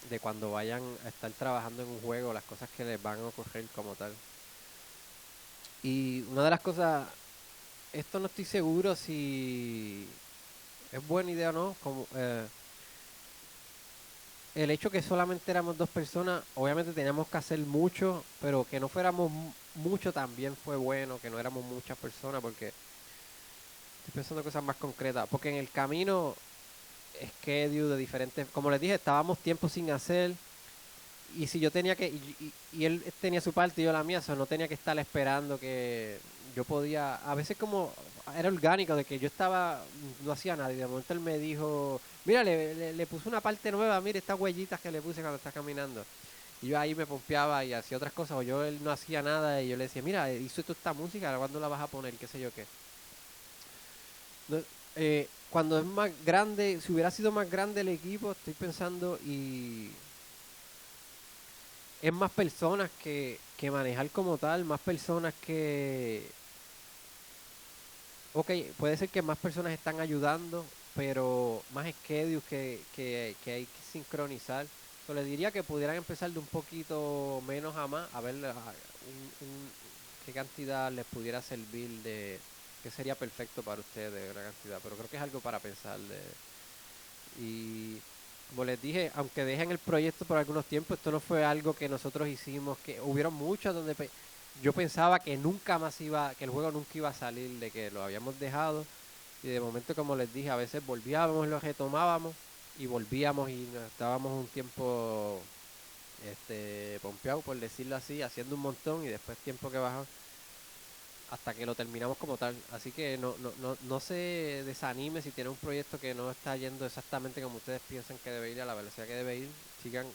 de cuando vayan a estar trabajando en un juego, las cosas que les van a ocurrir como tal. Y una de las cosas, esto no estoy seguro si es buena idea o no, el hecho que solamente éramos 2 personas, obviamente teníamos que hacer mucho, pero que no fuéramos mucho también fue bueno, que no éramos muchas personas, porque estoy pensando en cosas más concretas, porque en el camino, schedule de diferentes, como les dije, estábamos tiempo sin hacer, y si yo tenía que, y él tenía su parte y yo la mía, no tenía que estar esperando que yo podía, a veces como era orgánico de que yo no hacía nada y de momento él me dijo, mira, le puse una parte nueva, mire estas huellitas que le puse cuando está caminando. Y yo ahí me pompeaba y hacía otras cosas, o él no hacía nada y yo le decía, mira, hizo toda esta música, ¿ahora cuándo la vas a poner? Qué sé yo qué. No, cuando es más grande, si hubiera sido más grande el equipo, estoy pensando y es más personas que manejar como tal, más personas que... Ok, puede ser que más personas están ayudando, pero más schedules que hay que sincronizar. Le diría que pudieran empezar de un poquito menos a más, a ver qué cantidad les pudiera servir de... qué sería perfecto para ustedes de una cantidad, pero creo que es algo para pensar. Y como les dije, aunque dejen el proyecto por algunos tiempos, esto no fue algo que nosotros hicimos, que hubieron muchos donde yo pensaba que que el juego nunca iba a salir, de que lo habíamos dejado, y de momento, como les dije, a veces volvíamos, lo retomábamos, y volvíamos y nos estábamos un tiempo pompeados, por decirlo así, haciendo un montón, y después tiempo que bajó hasta que lo terminamos como tal. Así que no se desanime si tiene un proyecto que no está yendo exactamente como ustedes piensan que debe ir, a la velocidad que debe ir. Sigan,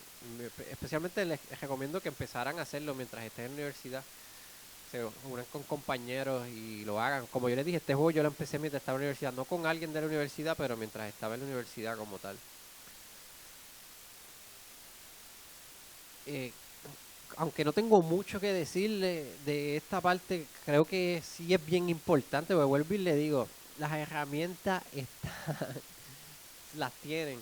especialmente les recomiendo que empezaran a hacerlo mientras estén en la universidad. Se unan con compañeros y lo hagan. Como yo les dije, este juego yo lo empecé mientras estaba en la universidad, no con alguien de la universidad, pero mientras estaba en la universidad como tal. Aunque no tengo mucho que decirle de esta parte, creo que sí es bien importante, porque vuelvo y le digo, las herramientas están, las tienen.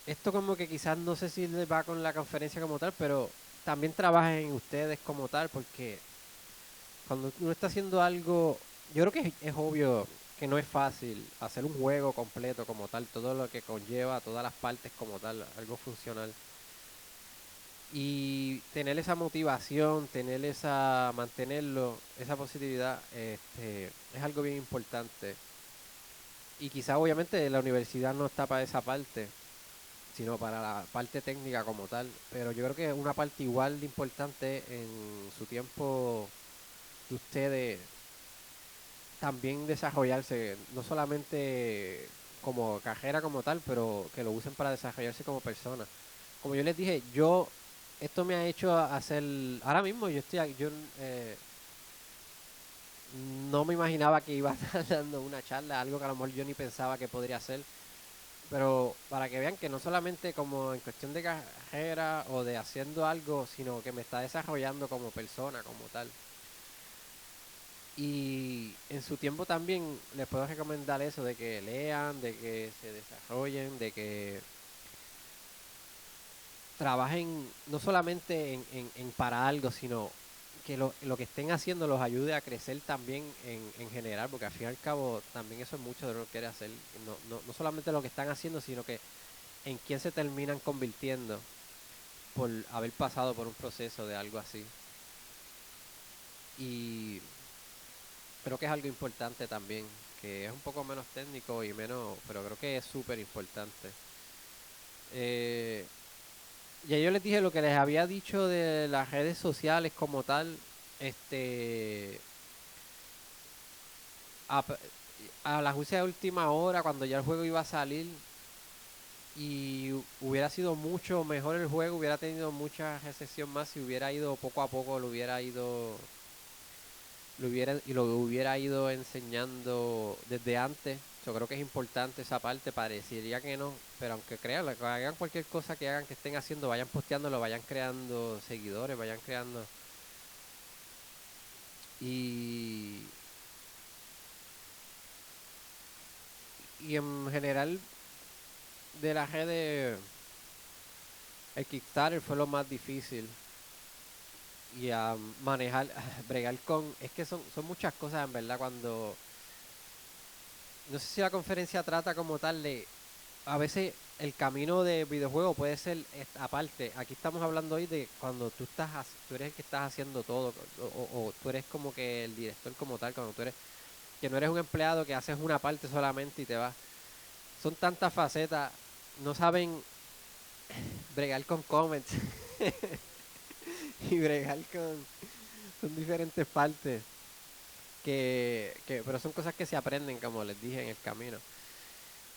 esto como que quizás no sé si les va con la conferencia como tal, pero también trabajen en ustedes como tal, porque cuando uno está haciendo algo, yo creo que es obvio que no es fácil hacer un juego completo como tal, todo lo que conlleva, todas las partes como tal, algo funcional. Y tener esa motivación, mantenerlo, esa positividad, es algo bien importante. Y quizá obviamente la universidad no está para esa parte, sino para la parte técnica como tal. Pero yo creo que una parte igual de importante en su tiempo de ustedes también desarrollarse, no solamente como carrera como tal, pero que lo usen para desarrollarse como persona. Como yo les dije, esto me ha hecho hacer, ahora mismo no me imaginaba que iba a estar dando una charla, algo que a lo mejor yo ni pensaba que podría hacer, pero para que vean que no solamente como en cuestión de carrera o de haciendo algo, sino que me está desarrollando como persona, como tal. Y en su tiempo también les puedo recomendar eso, de que lean, de que se desarrollen, de que trabajen no solamente en para algo, sino que lo que estén haciendo los ayude a crecer también en general, porque al fin y al cabo también eso es mucho de lo que quiere hacer, no solamente lo que están haciendo, sino que en quién se terminan convirtiendo por haber pasado por un proceso de algo así. Y creo que es algo importante también, que es un poco menos técnico y menos, pero creo que es súper importante. Ya yo les dije lo que les había dicho de las redes sociales como tal, este, a, a la juicio de última hora, cuando ya el juego iba a salir, y hubiera sido mucho mejor el juego, hubiera tenido mucha recepción más si hubiera ido poco a poco, lo hubiera ido enseñando desde antes. Yo creo que es importante esa parte, parecería que no, pero aunque crean, que hagan cualquier cosa que hagan, que estén haciendo, vayan posteándolo, vayan creando seguidores, vayan creando. Y, y en general de las redes, el Kickstarter fue lo más difícil. Y a manejar, bregar con, es que son muchas cosas en verdad cuando, no sé si la conferencia trata como tal de, a veces el camino de videojuego puede ser aparte. Aquí estamos hablando hoy de cuando tú eres el que estás haciendo todo, o tú eres como que el director como tal, cuando tú eres, que no eres un empleado que haces una parte solamente y te vas. Son tantas facetas, no saben bregar con comments y bregar con diferentes partes. Pero son cosas que se aprenden, como les dije, en el camino.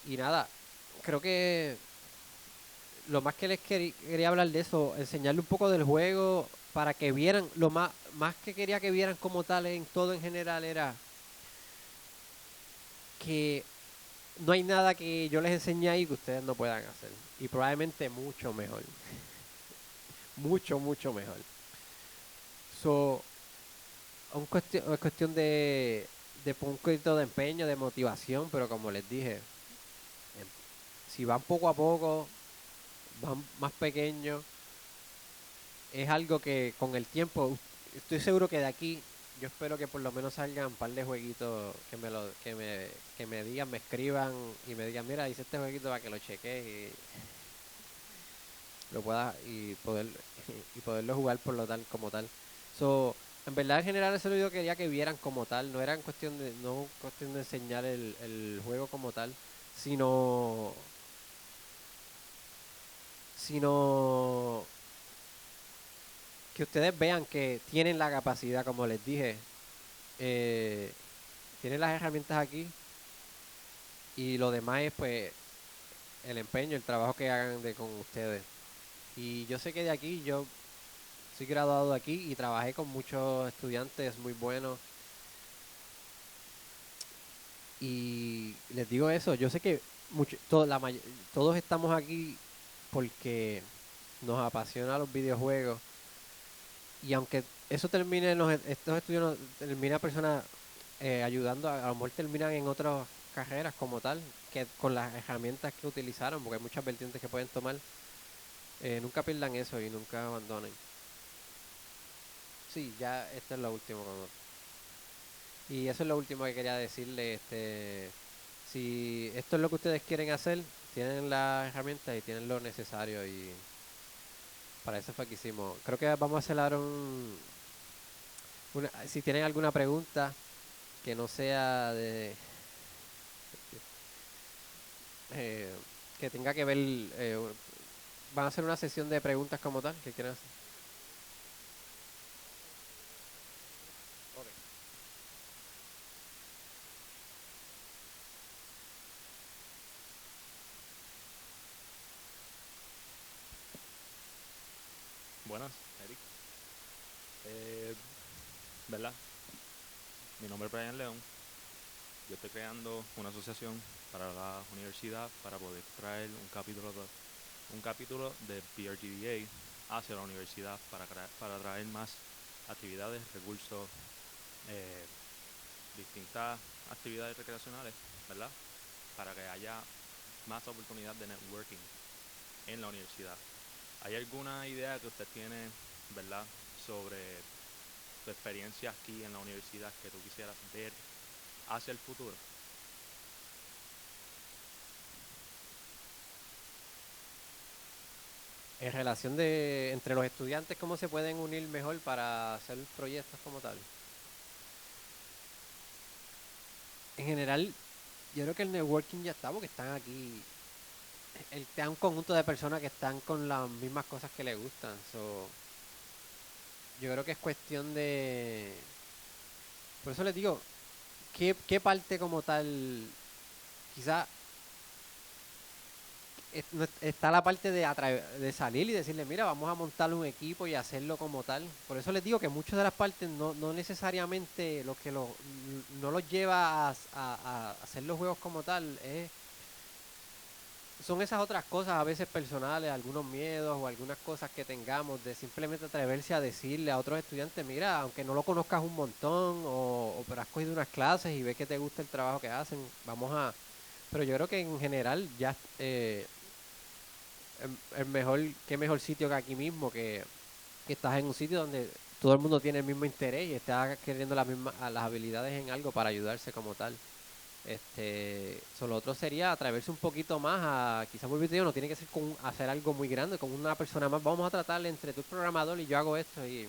Y nada, creo que lo más que quería hablar de eso, enseñarle un poco del juego para que vieran, más que quería que vieran como tal en todo en general era que no hay nada que yo les enseñe ahí que ustedes no puedan hacer. Y probablemente mucho mejor. Mucho, mucho mejor. So, es cuestión de un poquito de empeño, de motivación, pero como les dije, si van poco a poco, van más pequeños, es algo que con el tiempo, estoy seguro que de aquí, yo espero que por lo menos salgan un par de jueguitos que me digan, me escriban y me digan, mira, hice este jueguito para que lo cheques y lo pueda y poderlo jugar por lo tal como tal. So, en verdad en general ese video quería que vieran como tal, no cuestión de enseñar el juego como tal, sino sino que ustedes vean que tienen la capacidad, como les dije, eh, tienen las herramientas aquí y lo demás es pues el empeño, el trabajo que hagan con ustedes. Y yo sé que de aquí, yo soy graduado de aquí y trabajé con muchos estudiantes muy buenos. Y les digo eso, yo sé que todos estamos aquí porque nos apasiona los videojuegos. Y aunque eso termine, estos estudios termina personas ayudando, a lo mejor terminan en otros carreras como tal, que con las herramientas que utilizaron, porque hay muchas vertientes que pueden tomar, nunca pierdan eso y nunca abandonen. Sí, ya esto es lo último. Y eso es lo último que quería decirle. Si esto es lo que ustedes quieren hacer, tienen las herramientas y tienen lo necesario y para eso fue que hicimos. Creo que vamos a hacer ahora si tienen alguna pregunta que no sea eh, que tenga que ver, van a hacer una sesión de preguntas como tal, que quieran hacer. Ok. Buenas, Eric. ¿Verdad? Mi nombre es Brian León. Yo estoy creando una asociación para la universidad para poder traer un capítulo de PRGDA hacia la universidad para traer más actividades, recursos, eh, distintas actividades recreacionales, ¿verdad? Para que haya más oportunidad de networking en la universidad. ¿Hay alguna idea que usted tiene, verdad, sobre tu experiencia aquí en la universidad que tú quisieras ver hacia el futuro? En relación entre los estudiantes, ¿cómo se pueden unir mejor para hacer proyectos como tal? En general, yo creo que el networking ya está, porque están aquí. Te da un conjunto de personas que están con las mismas cosas que les gustan. Yo creo que es cuestión de... Por eso les digo, ¿qué parte como tal? Quizá está la parte de salir y decirle, mira, vamos a montar un equipo y hacerlo como tal. Por eso les digo que muchas de las partes no necesariamente no los lleva a hacer los juegos como tal. Son esas otras cosas a veces personales, algunos miedos o algunas cosas que tengamos de simplemente atreverse a decirle a otros estudiantes, mira, aunque no lo conozcas un montón pero has cogido unas clases y ves que te gusta el trabajo que hacen, Pero yo creo que en general ya qué mejor sitio que aquí mismo, que estás en un sitio donde todo el mundo tiene el mismo interés y está queriendo las habilidades en algo para ayudarse como tal. Lo otro sería atreverse un poquito más a, quizás muy no tiene que ser hacer algo muy grande, con una persona más, vamos a tratarle entre tu programador y yo hago esto y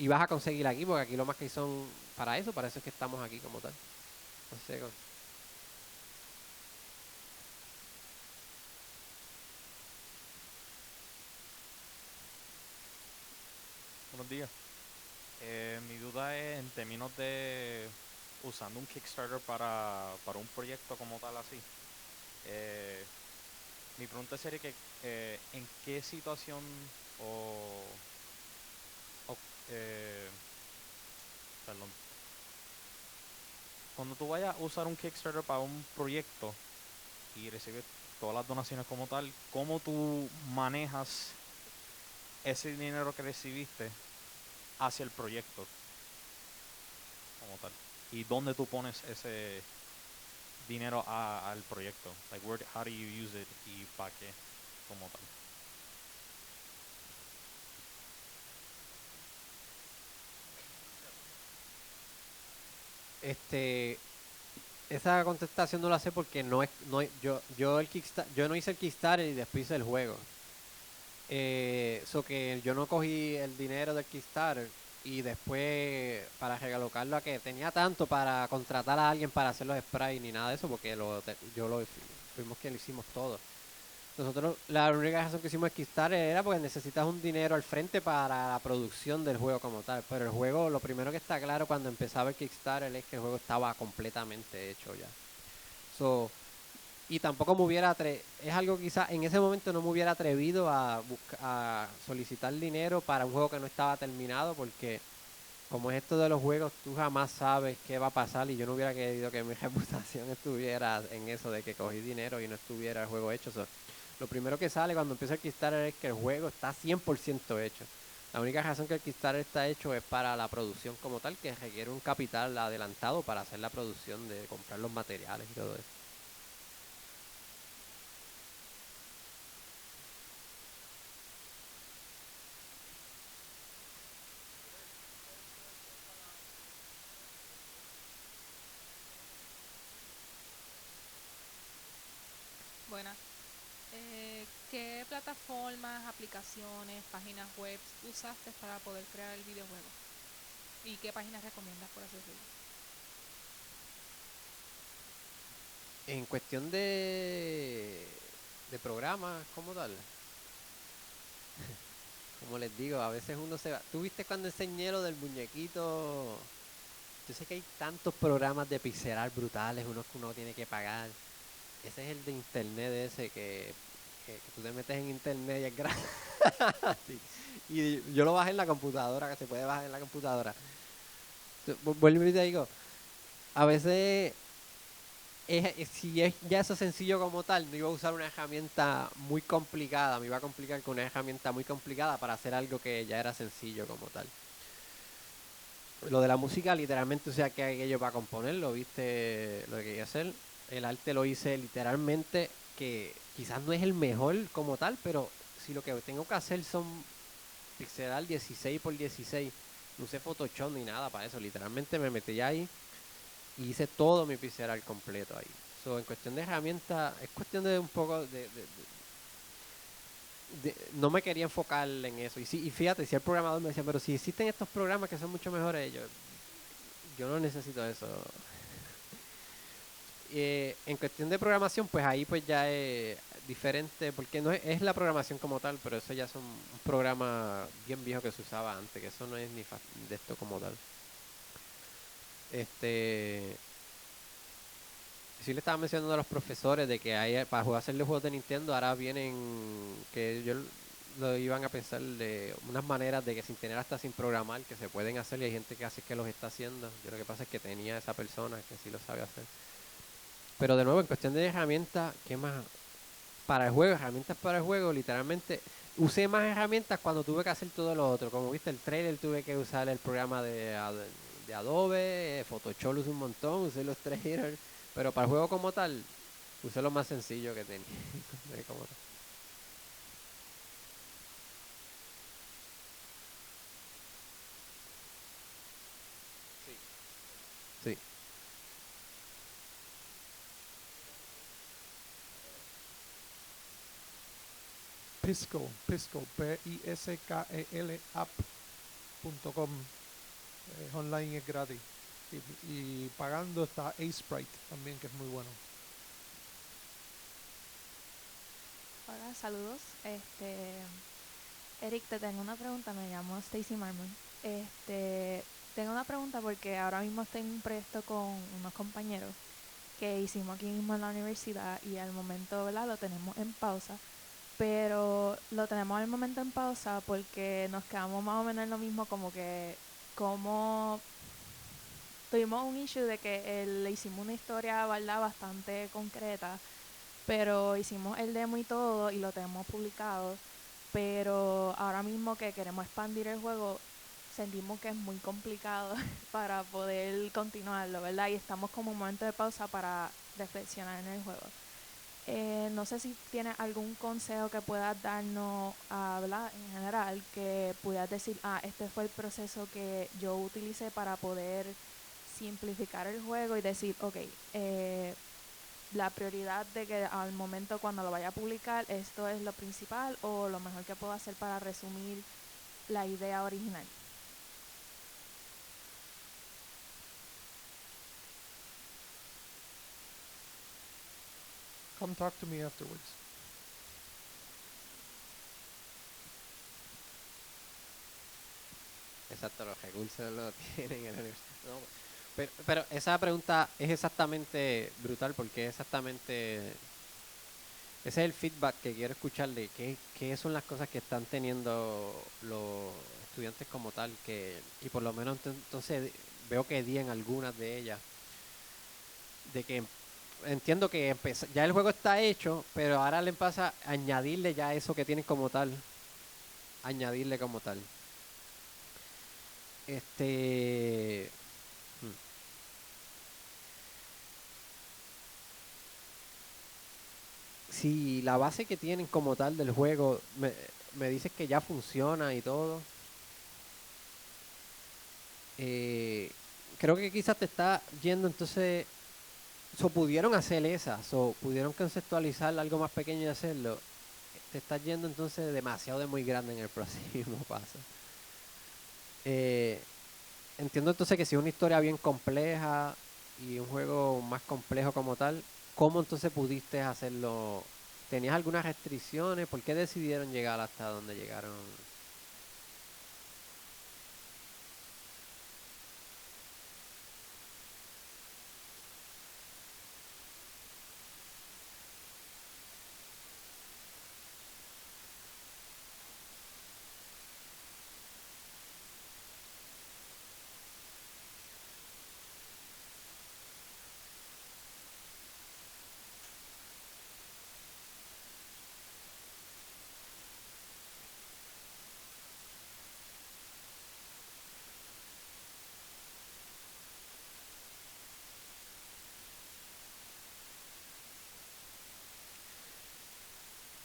vas a conseguir aquí, porque aquí lo más que son para eso es que estamos aquí como tal. No sé, Buenos días. Mi duda es en términos de usando un Kickstarter para un proyecto como tal así. Mi pregunta sería que en qué situación o, o, eh, perdón, cuando tú vayas a usar un Kickstarter para un proyecto y recibes todas las donaciones como tal, ¿cómo tú manejas ese dinero que recibiste hacia el proyecto como tal? ¿Y dónde tú pones ese dinero al proyecto? Like, how do you use it y para qué como tal? esa contestación no la sé porque yo no hice el Kickstarter y después hice el juego. Que yo no cogí el dinero del Kickstarter y después para regalocarlo a que tenía tanto para contratar a alguien para hacer los sprays ni nada de eso porque fuimos quien lo hicimos todo. Nosotros la única razón que hicimos el Kickstarter era porque necesitas un dinero al frente para la producción del juego como tal, pero el juego, lo primero que está claro cuando empezaba el Kickstarter es que el juego estaba completamente hecho ya. Y tampoco es algo que quizás en ese momento no me hubiera atrevido a solicitar dinero para un juego que no estaba terminado, porque como es esto de los juegos, tú jamás sabes qué va a pasar y yo no hubiera querido que mi reputación estuviera en eso de que cogí dinero y no estuviera el juego hecho. Lo primero que sale cuando empieza el Kickstarter es que el juego está 100% hecho. La única razón que el Kickstarter está hecho es para la producción como tal, que requiere un capital adelantado para hacer la producción, de comprar los materiales y todo eso. Buenas. ¿Qué plataformas, aplicaciones, páginas web usaste para poder crear el videojuego? ¿Y qué páginas recomiendas, por así decirlo? En cuestión de programas como tal, como les digo, a veces uno se va. ¿Tú viste cuando enseñé lo del muñequito? Yo sé que hay tantos programas de pixelar brutales, unos que uno tiene que pagar. Ese es el de internet ese que tú te metes en internet y es gratis. Y yo lo bajé en la computadora, que se puede bajar en la computadora. Vuelvo y te digo, a veces si es ya eso sencillo como tal, no iba a usar una herramienta muy complicada, me iba a complicar con una herramienta muy complicada para hacer algo que ya era sencillo como tal. Lo de la música, literalmente, o sea, que aquello para componerlo, viste lo que quería hacer. El arte lo hice literalmente, que quizás no es el mejor como tal, pero si lo que tengo que hacer son pixelar 16 por 16, no usé Photoshop ni nada para eso, literalmente me metí ahí y hice todo mi pixelar completo ahí. So, en cuestión de herramientas, es cuestión de un poco no me quería enfocar en eso. Y fíjate, si el programador me decía, pero si existen estos programas que son mucho mejores, yo no necesito eso. En cuestión de programación, pues ahí pues ya es diferente, porque no es la programación como tal, pero eso ya son un programa bien viejo que se usaba antes, que eso no es ni de esto como tal. Sí le estaba mencionando a los profesores de que hay, para jugar hacerle juegos de Nintendo, ahora vienen, que yo lo iban a pensar de unas maneras de que sin tener hasta sin programar, que se pueden hacer, y hay gente que hace que los está haciendo. Yo lo que pasa es que tenía esa persona que sí lo sabe hacer. Pero de nuevo, en cuestión de herramientas, ¿qué más? Para el juego, herramientas para el juego, literalmente usé más herramientas cuando tuve que hacer todo lo otro. Como viste el trailer, tuve que usar el programa de Adobe, Photoshop usé un montón, usé los trailers, pero para el juego como tal, usé lo más sencillo que tenía. Como tal. Sí. Piskel, Piskel, app.com. Online es gratis. Y pagando está Asprite también, que es muy bueno. Hola, saludos. Eric, te tengo una pregunta. Me llamo Stacy Marmon. Tengo una pregunta porque ahora mismo estoy en un proyecto con unos compañeros que hicimos aquí mismo en la universidad y al momento, ¿verdad?, lo tenemos en pausa. Pero lo tenemos al momento en pausa porque nos quedamos más o menos en lo mismo, como tuvimos un issue de que le hicimos una historia, ¿verdad?, bastante concreta, pero hicimos el demo y todo y lo tenemos publicado, pero ahora mismo que queremos expandir el juego sentimos que es muy complicado para poder continuarlo, ¿verdad? Y estamos como un momento de pausa para reflexionar en el juego. No sé si tienes algún consejo que puedas darnos a hablar en general, que puedas decir, este fue el proceso que yo utilicé para poder simplificar el juego y decir, ok, la prioridad de que al momento cuando lo vaya a publicar esto es lo principal o lo mejor que puedo hacer para resumir la idea original. Come talk to me afterwards. Exacto, los recursos lo tienen en la universidad. No, pero esa pregunta es exactamente brutal porque ese es el feedback que quiero escuchar de qué son las cosas que están teniendo los estudiantes como tal, y por lo menos entonces veo que di en algunas de ellas, de que entiendo que ya el juego está hecho, pero ahora le pasa a añadirle ya eso que tienen como tal, añadirle como tal. Este... Si la base que tienen como tal del juego, me dices que ya funciona y todo, creo que quizás te está yendo entonces, pudieron hacer pudieron conceptualizar algo más pequeño y hacerlo, te estás yendo entonces demasiado de muy grande en el próximo paso. Entiendo entonces que si es una historia bien compleja y un juego más complejo como tal, ¿cómo entonces pudiste hacerlo? ¿Tenías algunas restricciones? ¿Por qué decidieron llegar hasta donde llegaron?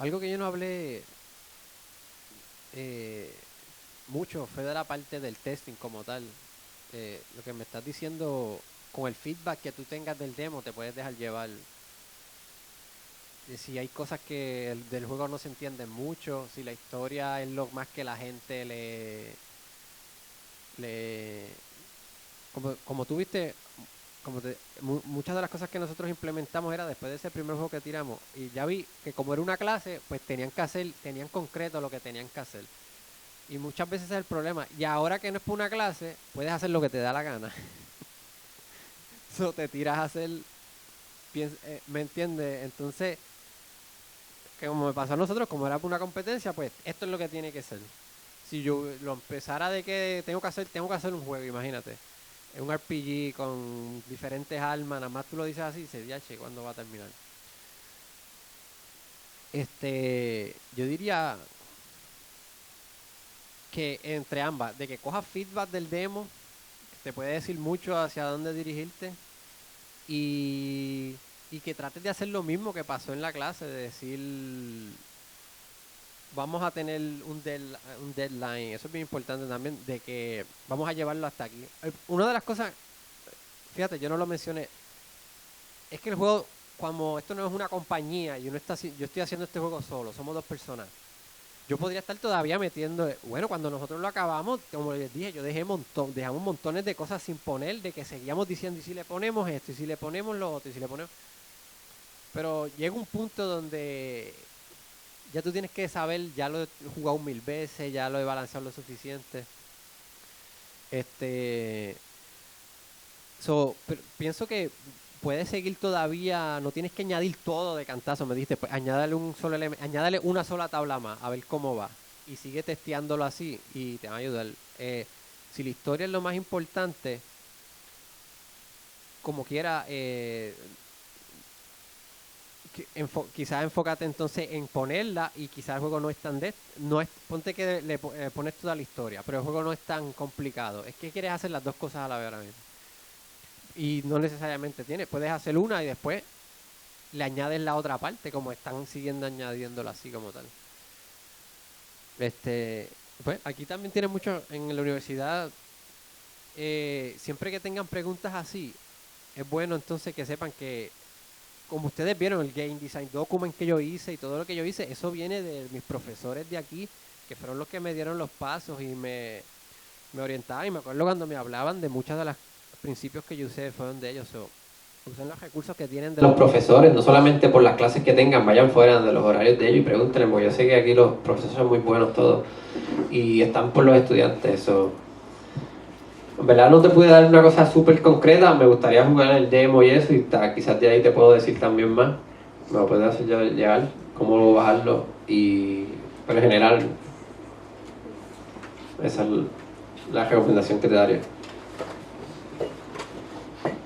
Algo que yo no hablé mucho fue de la parte del testing como tal. Lo que me estás diciendo, con el feedback que tú tengas del demo, te puedes dejar llevar. Si hay cosas que del juego no se entienden mucho, si la historia es lo más que la gente como tú viste, muchas de las cosas que nosotros implementamos era después de ese primer juego que tiramos, y ya vi que como era una clase, pues tenían concreto lo que tenían que hacer, y muchas veces ese es el problema. Y ahora que no es por una clase, puedes hacer lo que te da la gana. Te tiras a hacer, ¿me entiendes? Entonces, que como me pasó a nosotros, como era por una competencia, pues esto es lo que tiene que ser. Si yo lo empezara de que tengo que hacer un juego, imagínate, un RPG con diferentes armas, nada más tú lo dices así, sería, che, ¿cuándo va a terminar? Yo diría que entre ambas, de que cojas feedback del demo, te puede decir mucho hacia dónde dirigirte, y que trates de hacer lo mismo que pasó en la clase, de decir, vamos a tener un deadline, eso es bien importante también, de que vamos a llevarlo hasta aquí. Una de las cosas, fíjate, yo no lo mencioné, es que el juego, como esto no es una compañía, yo estoy haciendo este juego solo, somos 2 personas, yo podría estar todavía metiendo, bueno, cuando nosotros lo acabamos, como les dije, yo dejamos montones de cosas sin poner, de que seguíamos diciendo, y si le ponemos esto, y si le ponemos lo otro, y si le ponemos... Pero llega un punto donde ya tú tienes que saber, ya lo he jugado 1000 veces, ya lo he balanceado lo suficiente. Pienso que puedes seguir todavía, no tienes que añadir todo de cantazo, me dijiste, pues añádale un solo elemento, añádale una sola tabla más, a ver cómo va. Y sigue testeándolo así y te va a ayudar. Si la historia es lo más importante, como quiera, quizás enfócate entonces en ponerla, y quizás el juego no es tan ponte que le pones toda la historia, pero el juego no es tan complicado, es que quieres hacer las 2 cosas a la vez ahora mismo, y no necesariamente puedes hacer una y después le añades la otra parte, como están siguiendo añadiéndola así como tal. Pues aquí también tiene mucho en la universidad, siempre que tengan preguntas así, es bueno entonces que sepan que, como ustedes vieron, el Game Design Document que yo hice y todo lo que yo hice, eso viene de mis profesores de aquí, que fueron los que me dieron los pasos y me orientaban. Y me acuerdo cuando me hablaban de muchos de los principios que yo usé, fueron de ellos. Usen los recursos que tienen de los profesores, no solamente por las clases que tengan, vayan fuera de los horarios de ellos y pregúntenle, porque yo sé que aquí los profesores son muy buenos todos y están por los estudiantes. En verdad no te pude dar una cosa súper concreta, me gustaría jugar el demo y eso, y quizás de ahí te puedo decir también más. Me lo puedes hacer llegar, cómo bajarlo, pero en general esa es la recomendación que te daría.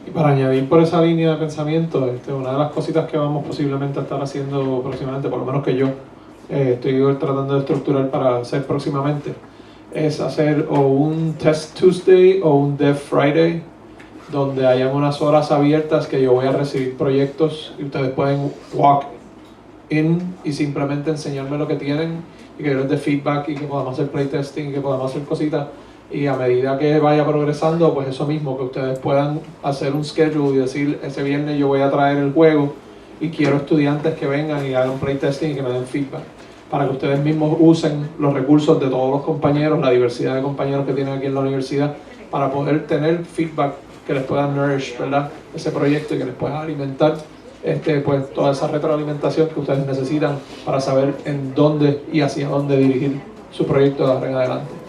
Y para añadir por esa línea de pensamiento, una de las cositas que vamos posiblemente a estar haciendo próximamente, por lo menos que yo estoy tratando de estructurar para hacer próximamente, es hacer o un Test Tuesday o un Dev Friday, donde hayan unas horas abiertas que yo voy a recibir proyectos y ustedes pueden walk in y simplemente enseñarme lo que tienen y que yo les dé feedback y que podamos hacer playtesting y que podamos hacer cositas. Y a medida que vaya progresando, pues eso mismo, que ustedes puedan hacer un schedule y decir, ese viernes yo voy a traer el juego y quiero estudiantes que vengan y hagan playtesting y que me den feedback, para que ustedes mismos usen los recursos de todos los compañeros, la diversidad de compañeros que tienen aquí en la universidad, para poder tener feedback que les pueda nourish, ¿verdad?, ese proyecto y que les pueda alimentar pues toda esa retroalimentación que ustedes necesitan para saber en dónde y hacia dónde dirigir su proyecto de ahora en adelante.